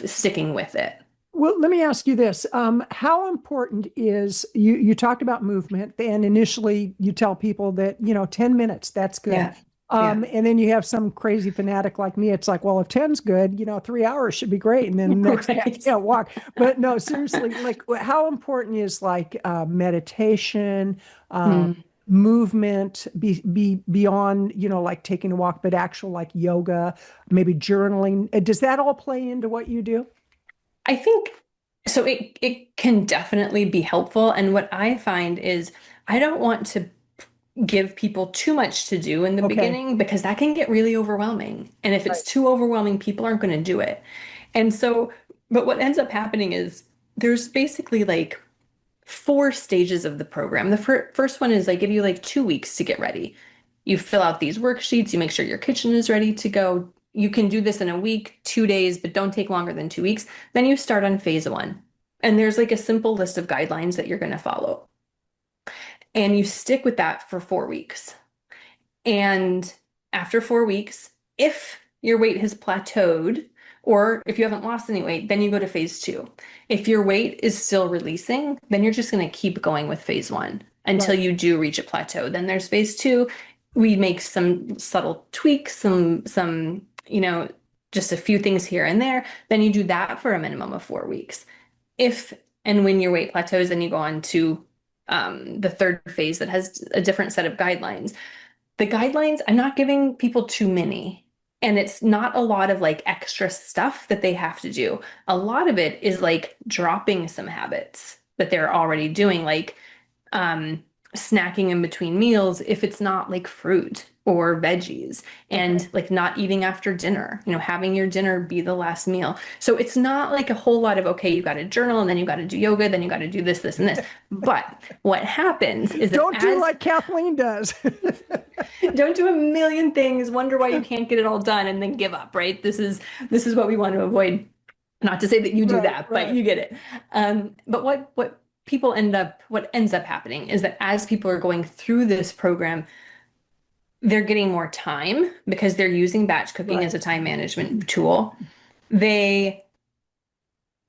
Speaker 1: sticking with it.
Speaker 2: Well, let me ask you this. How important is you talked about movement, and initially you tell people that, 10 minutes, that's good.
Speaker 1: Yeah. Yeah.
Speaker 2: And then you have some crazy fanatic like me. It's like, well, if 10's good, 3 hours should be great. And then the next day I
Speaker 1: Right.
Speaker 2: can't walk. But no, seriously, like how important is like meditation,
Speaker 1: Mm.
Speaker 2: movement, beyond, like taking a walk, but actual like yoga, maybe journaling. Does that all play into what you do?
Speaker 1: I think so. It can definitely be helpful. And what I find is I don't want to give people too much to do in the
Speaker 2: Okay.
Speaker 1: beginning because that can get really overwhelming. And if
Speaker 2: Right.
Speaker 1: it's too overwhelming, people aren't going to do it. And so, but what ends up happening is there's basically like four stages of the program. The first one is I give you like 2 weeks to get ready. You fill out these worksheets, you make sure your kitchen is ready to go. You can do this in a week, 2 days, but don't take longer than 2 weeks. Then you start on phase one. And there's like a simple list of guidelines that you're going to follow. And you stick with that for 4 weeks. And after 4 weeks, if your weight has plateaued, or if you haven't lost any weight, then you go to phase two. If your weight is still releasing, then you're just going to keep going with phase one until
Speaker 2: Right.
Speaker 1: you do reach a plateau. Then there's phase two. We make some subtle tweaks, just a few things here and there. Then you do that for a minimum of 4 weeks. If and when your weight plateaus, then you go on to the third phase that has a different set of guidelines. The guidelines, I'm not giving people too many. And it's not a lot of like extra stuff that they have to do. A lot of it is like dropping some habits that they're already doing, like um, snacking in between meals if it's not like fruit or veggies,
Speaker 2: Okay.
Speaker 1: and like not eating after dinner, having your dinner be the last meal. So it's not like a whole lot of, okay, you got to journal and then you got to do yoga, then you got to do this, this, and this. But what happens is that
Speaker 2: Don't do
Speaker 1: as
Speaker 2: like Kathleen does.
Speaker 1: don't do a million things, wonder why you can't get it all done, and then give up, right? This is what we want to avoid. Not to say that you do
Speaker 2: Right,
Speaker 1: that, but
Speaker 2: right.
Speaker 1: you get it. But what ends up happening is that as people are going through this program, they're getting more time because they're using batch cooking
Speaker 2: Right.
Speaker 1: as a time management tool. They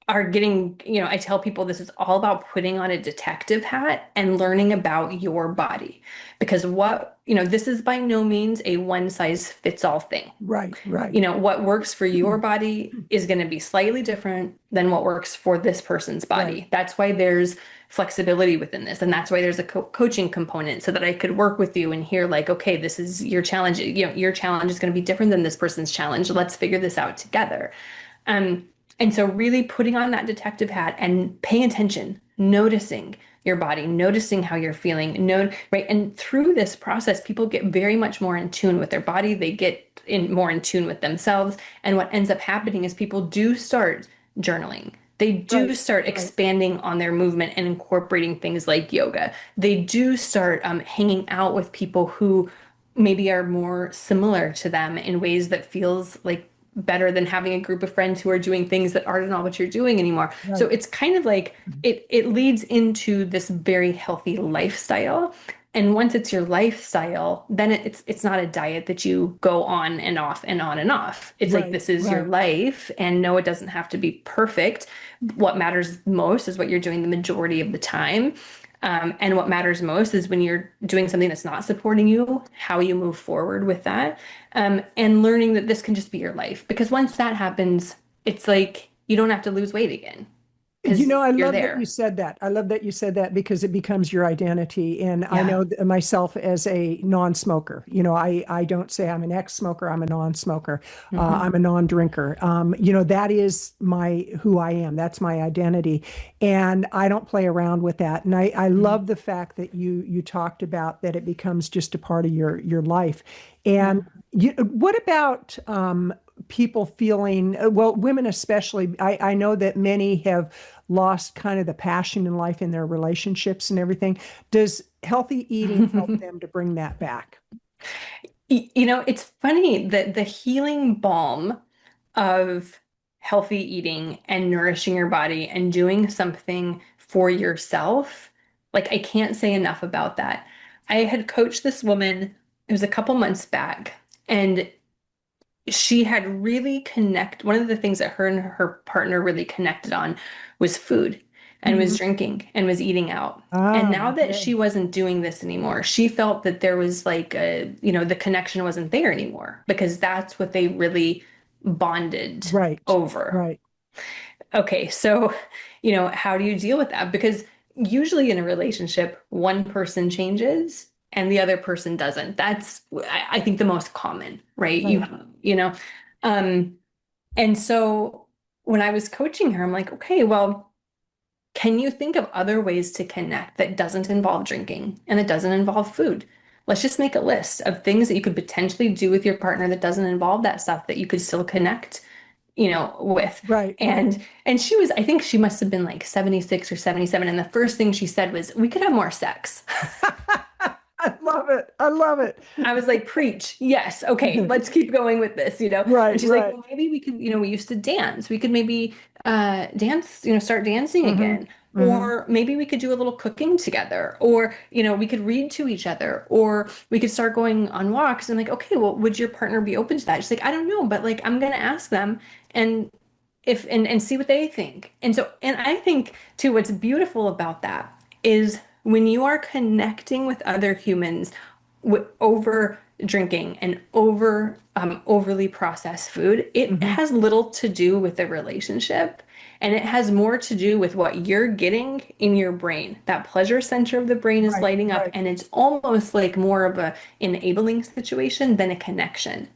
Speaker 1: are getting, I tell people this is all about putting on a detective hat and learning about your body. Because this is by no means a one size fits all thing.
Speaker 2: Right, right.
Speaker 1: What works for your body is going to be slightly different than what works for this person's
Speaker 2: Right.
Speaker 1: body. That's why there's flexibility within this. And that's why there's a coaching component so that I could work with you and hear like, okay, this is your challenge. Your challenge is going to be different than this person's challenge. Let's figure this out together. Um, and so really putting on that detective hat and paying attention, noticing your body, noticing how you're feeling, right? And through this process, people get very much more in tune with their body. They get more in tune with themselves. And what ends up happening is people do start journaling. They do
Speaker 2: Right,
Speaker 1: start
Speaker 2: right.
Speaker 1: expanding on their movement and incorporating things like yoga. They do start hanging out with people who maybe are more similar to them in ways that feels like better than having a group of friends who are doing things that aren't all what you're doing anymore. So
Speaker 2: Right.
Speaker 1: it's kind of like it leads into this very healthy lifestyle. And once it's your lifestyle, then it's not a diet that you go on and off and on and off. It's like
Speaker 2: Right,
Speaker 1: this is your
Speaker 2: right.
Speaker 1: life, and no, it doesn't have to be perfect. What matters most is what you're doing the majority of the time. And what matters most is when you're doing something that's not supporting you, how you move forward with that, and learning that this can just be your life. Because once that happens, it's like you don't have to lose weight again.
Speaker 2: You
Speaker 1: because
Speaker 2: know, I
Speaker 1: you're
Speaker 2: love that you
Speaker 1: there.
Speaker 2: said that. I love that you said that because it becomes your identity. And I
Speaker 1: Yeah.
Speaker 2: know myself as a non-smoker. I don't say I'm an ex-smoker. I'm a non-smoker. I'm
Speaker 1: Hmm.
Speaker 2: a non-drinker. That is my who I am. That's my identity, and I don't play around with that. And I love the fact that you talked about that it becomes just a part of your life. And
Speaker 1: Yeah.
Speaker 2: what about people feeling, well, women especially? I know that many have lost kind of the passion in life in their relationships and everything. Does healthy eating help them to bring that back?
Speaker 1: It's funny that the healing balm of healthy eating and nourishing your body and doing something for yourself, like I can't say enough about that. I had coached this woman, it was a couple months back, and she had really one of the things that her and her partner really connected on was food and
Speaker 2: Mhm.
Speaker 1: was drinking and was eating out. And
Speaker 2: Ah,
Speaker 1: now that
Speaker 2: okay.
Speaker 1: she wasn't doing this anymore, she felt that there was like the connection wasn't there anymore because that's what they really bonded
Speaker 2: Right,
Speaker 1: over.
Speaker 2: right,
Speaker 1: Okay, so, how do you deal with that? Because usually in a relationship, one person changes and the other person doesn't. That's, I think, the most common, right?
Speaker 2: right,
Speaker 1: You know, um, and so when I was coaching her, I'm like, okay, well, can you think of other ways to connect that doesn't involve drinking and that doesn't involve food? Let's just make a list of things that you could potentially do with your partner that doesn't involve that stuff that you could still connect with.
Speaker 2: right, right.
Speaker 1: And she was, I think she must have been like 76 or 77. And the first thing she said was, we could have more sex.
Speaker 2: I love it. I love it.
Speaker 1: I was like, preach. Yes. Okay, let's keep going with this. And
Speaker 2: Right,
Speaker 1: she's like,
Speaker 2: right.
Speaker 1: well, maybe we could, we used to dance. We could maybe dance, start dancing
Speaker 2: Hmm.
Speaker 1: again.
Speaker 2: Hmm.
Speaker 1: Or maybe we could do a little cooking together. Or, we could read to each other. Or we could start going on walks. And like, okay, well, would your partner be open to that? She's like, I don't know, but like I'm gonna ask them. And if and see what they think. And I think too, what's beautiful about that is when you are connecting with other humans over drinking and over overly processed food, it
Speaker 2: Hmm.
Speaker 1: has little to do with the relationship. And it has more to do with what you're getting in your brain. That pleasure center of the brain is
Speaker 2: Right,
Speaker 1: lighting up,
Speaker 2: right,
Speaker 1: and it's almost like more of a enabling situation than a connection.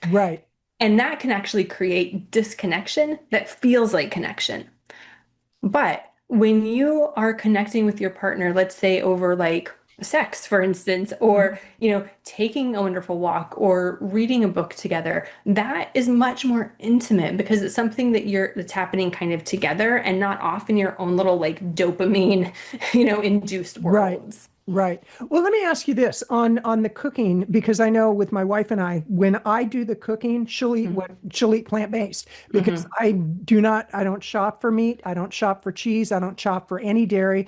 Speaker 2: right.
Speaker 1: And that can actually create disconnection that feels like connection. But when you are connecting with your partner, let's say over like sex, for instance, or,
Speaker 2: Mhm.
Speaker 1: taking a wonderful walk or reading a book together, that is much more intimate because it's something that's happening kind of together and not off in your own little like dopamine, induced
Speaker 2: Right.
Speaker 1: worlds.
Speaker 2: Right. Well, let me ask you this on the cooking, because I know with my wife and I, when I do the cooking, she'll eat plant-based because
Speaker 1: Hmm.
Speaker 2: I don't shop for meat, I don't shop for cheese, I don't shop for any dairy.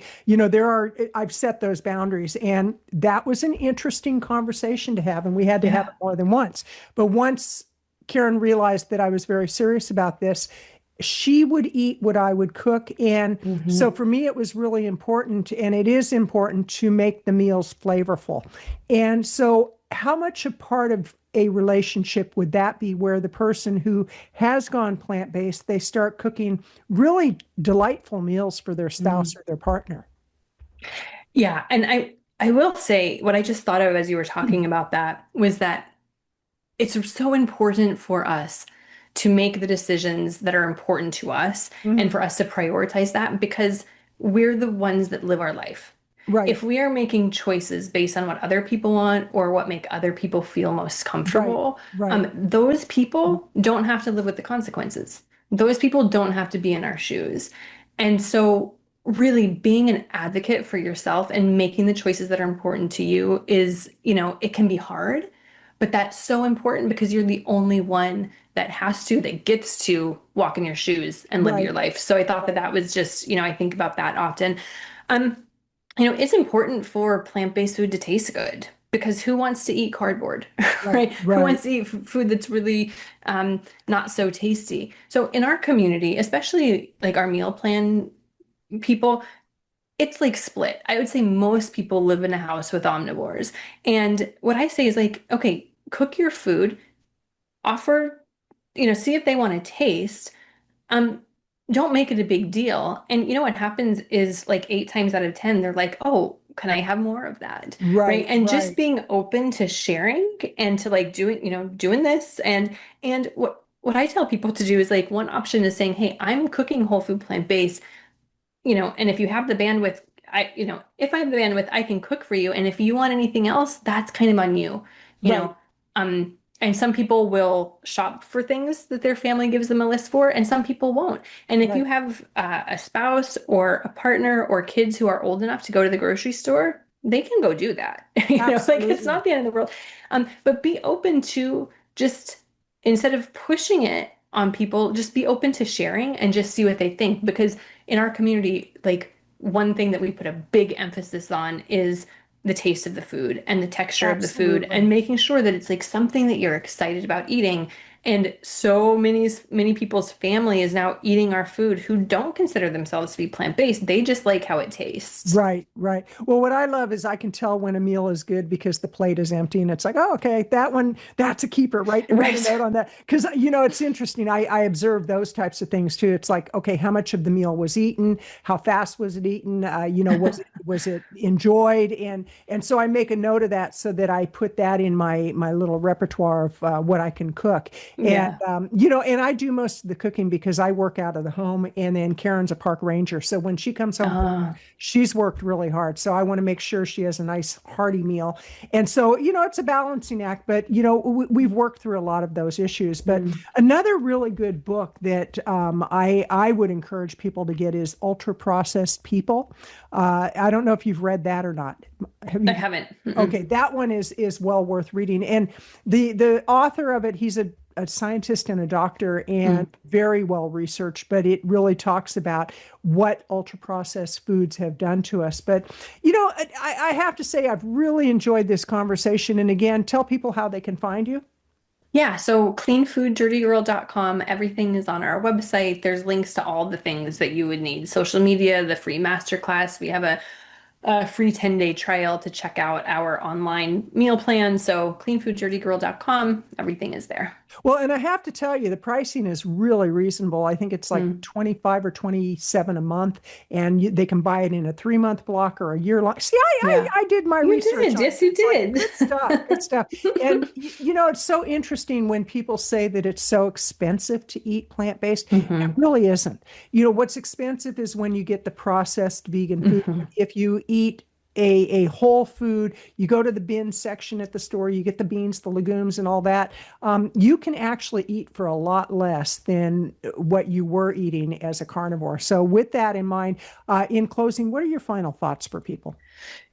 Speaker 2: I've set those boundaries, and that was an interesting conversation to have, and we had to have
Speaker 1: Yeah.
Speaker 2: it more than once. But once Karen realized that I was very serious about this, she would eat what I would cook. And so
Speaker 1: Hmm.
Speaker 2: for me, it was really important, and it is important to make the meals flavorful. And so, how much a part of a relationship would that be where the person who has gone plant-based, they start cooking really delightful meals for their spouse or their partner?
Speaker 1: Yeah, and I will say what I just thought of as you were talking about that was that it's so important for us to make the decisions that are important to us and
Speaker 2: Mhm.
Speaker 1: for us to prioritize that because we're the ones that live our life.
Speaker 2: Right,
Speaker 1: If we are making choices based on what other people want or what make other people feel most
Speaker 2: right,
Speaker 1: comfortable,
Speaker 2: right.
Speaker 1: those
Speaker 2: Mhm.
Speaker 1: people don't have to live with the consequences. Those people don't have to be in our shoes. And so really being an advocate for yourself and making the choices that are important to you is, it can be hard, but that's so important because you're the only one that gets to walk in your shoes and live your
Speaker 2: Right,
Speaker 1: life. So I thought that
Speaker 2: right,
Speaker 1: that was just, I think about that often. Um, it's important for plant-based food to taste good because who wants to eat cardboard,
Speaker 2: right,
Speaker 1: right? Who
Speaker 2: right.
Speaker 1: wants to eat food that's really not so tasty? So in our community, especially like our meal plan people, it's like split. I would say most people live in a house with omnivores. And what I say is like, okay, cook your food, offer, see if they want to taste. Um, don't make it a big deal. And you know what happens is like 8 times out of 10, they're like, oh, can I have more of that? Right.
Speaker 2: Right,
Speaker 1: And just
Speaker 2: right,
Speaker 1: being open to sharing and to like doing, doing this. And what I tell people to do is like one option is saying, hey, I'm cooking whole food plant-based, and if you have the bandwidth, if I have the bandwidth, I can cook for you. And if you want anything else, that's kind of on you, you
Speaker 2: right,
Speaker 1: know. And some people will shop for things that their family gives them a list for, and some people won't. And if you
Speaker 2: right.
Speaker 1: have a spouse or a partner or kids who are old enough to go to the grocery store, they can go do that. Like it's
Speaker 2: Absolutely.
Speaker 1: not the end of the world. But be open to just instead of pushing it on people, just be open to sharing and just see what they think. Because in our community, like one thing that we put a big emphasis on is the taste of the food and the texture of the food and
Speaker 2: Absolutely.
Speaker 1: making sure that it's like something that you're excited about eating. And so many people's family is now eating our food who don't consider themselves to be plant-based. They just like how it tastes.
Speaker 2: Right, right. Well, what I love is I can tell when a meal is good because the plate is empty and it's like, oh, okay, that one, that's a keeper. Write a
Speaker 1: Right.
Speaker 2: note on that. Because, it's interesting. I observe those types of things too. It's like, okay, how much of the meal was eaten? How fast was it eaten? Was it enjoyed? And so I make a note of that so that I put that in my little repertoire of what I can cook. And,
Speaker 1: Yeah.
Speaker 2: and I do most of the cooking because I work out of the home and then Karen's a park ranger. So when she comes home from
Speaker 1: Uh,
Speaker 2: she's worked really hard. So I want to make sure she has a nice hearty meal. And so, it's a balancing act, but, we've worked through a lot of those issues. But
Speaker 1: mm.
Speaker 2: another really good book that I would encourage people to get is Ultra Processed People. I don't know if you've read that or not. Have
Speaker 1: I
Speaker 2: you?
Speaker 1: haven't. Mm-mm.
Speaker 2: Okay, that one is well worth reading. And the author of it, he's a scientist and a doctor and
Speaker 1: Mm.
Speaker 2: very well researched, but it really talks about what ultra processed foods have done to us. But I have to say I've really enjoyed this conversation. And again, tell people how they can find you.
Speaker 1: Yeah, so cleanfooddirtygirl.com, everything is on our website. There's links to all the things that you would need. Social media, the free masterclass. We have a free 10-day trial to check out our online meal plan. So cleanfooddirtygirl.com, everything is there.
Speaker 2: Well, and I have to tell you, the pricing is really reasonable. I think it's like
Speaker 1: Mm.
Speaker 2: 25 or 27 a month, and they can buy it in a 3 month block or a year long. See,
Speaker 1: Yeah.
Speaker 2: I did my
Speaker 1: You
Speaker 2: research
Speaker 1: did.
Speaker 2: on
Speaker 1: Yes,
Speaker 2: it.
Speaker 1: you
Speaker 2: It's like
Speaker 1: did.
Speaker 2: good stuff, good stuff. And it's so interesting when people say that it's so expensive to eat plant-based. It
Speaker 1: Hmm.
Speaker 2: really isn't. What's expensive is when you get the processed vegan food.
Speaker 1: Hmm.
Speaker 2: If you eat a whole food, you go to the bin section at the store, you get the beans, the legumes, and all that. You can actually eat for a lot less than what you were eating as a carnivore. So, with that in mind, in closing, what are your final thoughts for people?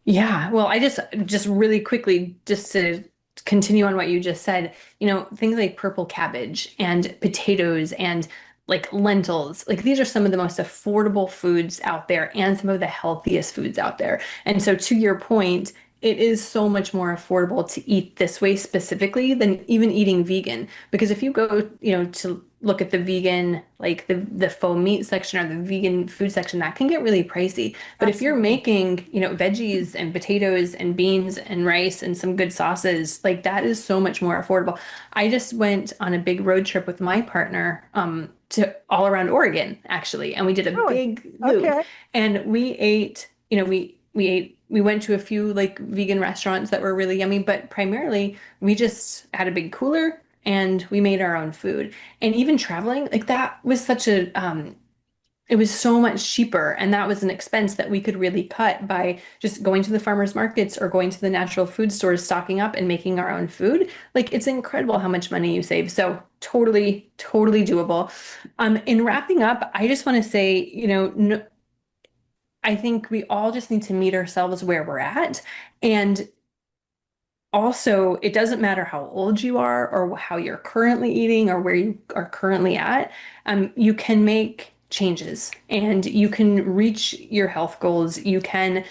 Speaker 1: Yeah, well, I just really quickly, just to continue on what you just said, things like purple cabbage and potatoes and like lentils, like these are some of the most affordable foods out there and some of the healthiest foods out there. And so to your point, it is so much more affordable to eat this way specifically than even eating vegan. Because if you go, to look at the vegan, like the faux meat section or the vegan food section, that can get really pricey. But if you're
Speaker 2: Absolutely.
Speaker 1: making, veggies and potatoes and beans and rice and some good sauces, like that is so much more affordable. I just went on a big road trip with my partner, to all around Oregon, actually, and we did a
Speaker 2: Really?
Speaker 1: big loop
Speaker 2: Okay.
Speaker 1: and we ate, we went to a few like vegan restaurants that were really yummy, but primarily we just had a big cooler and we made our own food. And even traveling, like that was such a it was so much cheaper, and that was an expense that we could really cut by just going to the farmers markets or going to the natural food stores, stocking up and making our own food. Like it's incredible how much money you save. So totally, totally doable. In wrapping up, I just want to say, no, I think we all just need to meet ourselves where we're at. And also, it doesn't matter how old you are or how you're currently eating or where you are currently at. You can make changes and you can reach your health goals. You can,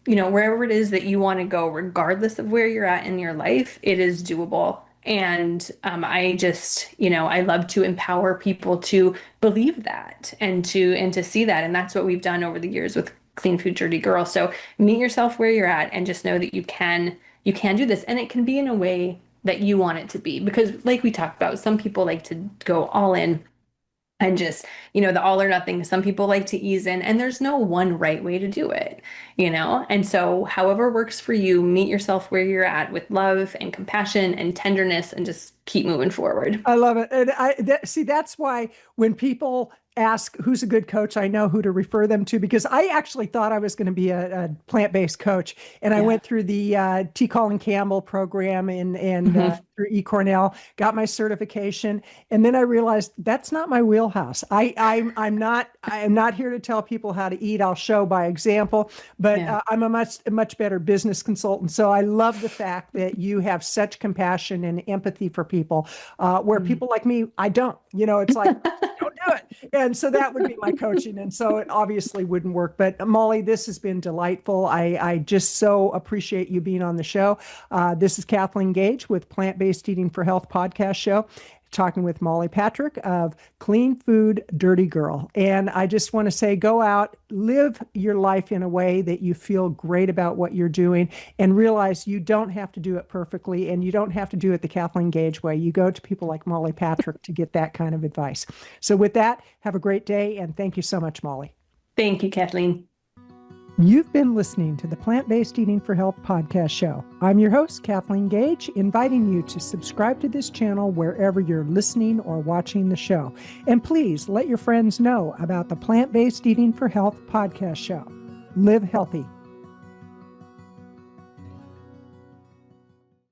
Speaker 1: wherever it is that you want to go, regardless of where you're at in your life, it is doable. And I just, I love to empower people to believe that and to see that. And that's what we've done over the years with Clean Food Dirty Girl. So meet yourself where you're at and just know that you can do this and it can be in a way that you want it to be because like we talked about some people like to go all in and just, the all or nothing. Some people like to ease in, and there's no one right way to do it, And so, however works for you, meet yourself where you're at with love and compassion and tenderness, and just keep moving forward.
Speaker 2: I love it. And see, that's why when people ask who's a good coach, I know who to refer them to, because I actually thought I was going to be a plant-based coach. And I
Speaker 1: Yeah.
Speaker 2: went through the T. Colin Campbell program and
Speaker 1: Mhm.
Speaker 2: through eCornell, got my certification. And then I realized that's not my wheelhouse. I'm not here to tell people how to eat. I'll show by example, but
Speaker 1: Yeah.
Speaker 2: I'm a much better business consultant. So I love the fact that you have such compassion and empathy for people, where
Speaker 1: Mhm.
Speaker 2: people like me, I don't. It's like, don't do it. And so that would be my coaching. And so it obviously wouldn't work. But Molly, this has been delightful. I just so appreciate you being on the show. This is Kathleen Gage with Plant Based Eating for Health podcast show, talking with Molly Patrick of Clean Food Dirty Girl. And I just want to say, go out, live your life in a way that you feel great about what you're doing, and realize you don't have to do it perfectly, and you don't have to do it the Kathleen Gage way. You go to people like Molly Patrick to get that kind of advice. So with that, have a great day, and thank you so much, Molly.
Speaker 1: Thank you, Kathleen.
Speaker 2: You've been listening to the Plant Based Eating for Health podcast show. I'm your host, Kathleen Gage, inviting you to subscribe to this channel wherever you're listening or watching the show. And please let your friends know about the Plant Based Eating for Health podcast show. Live healthy.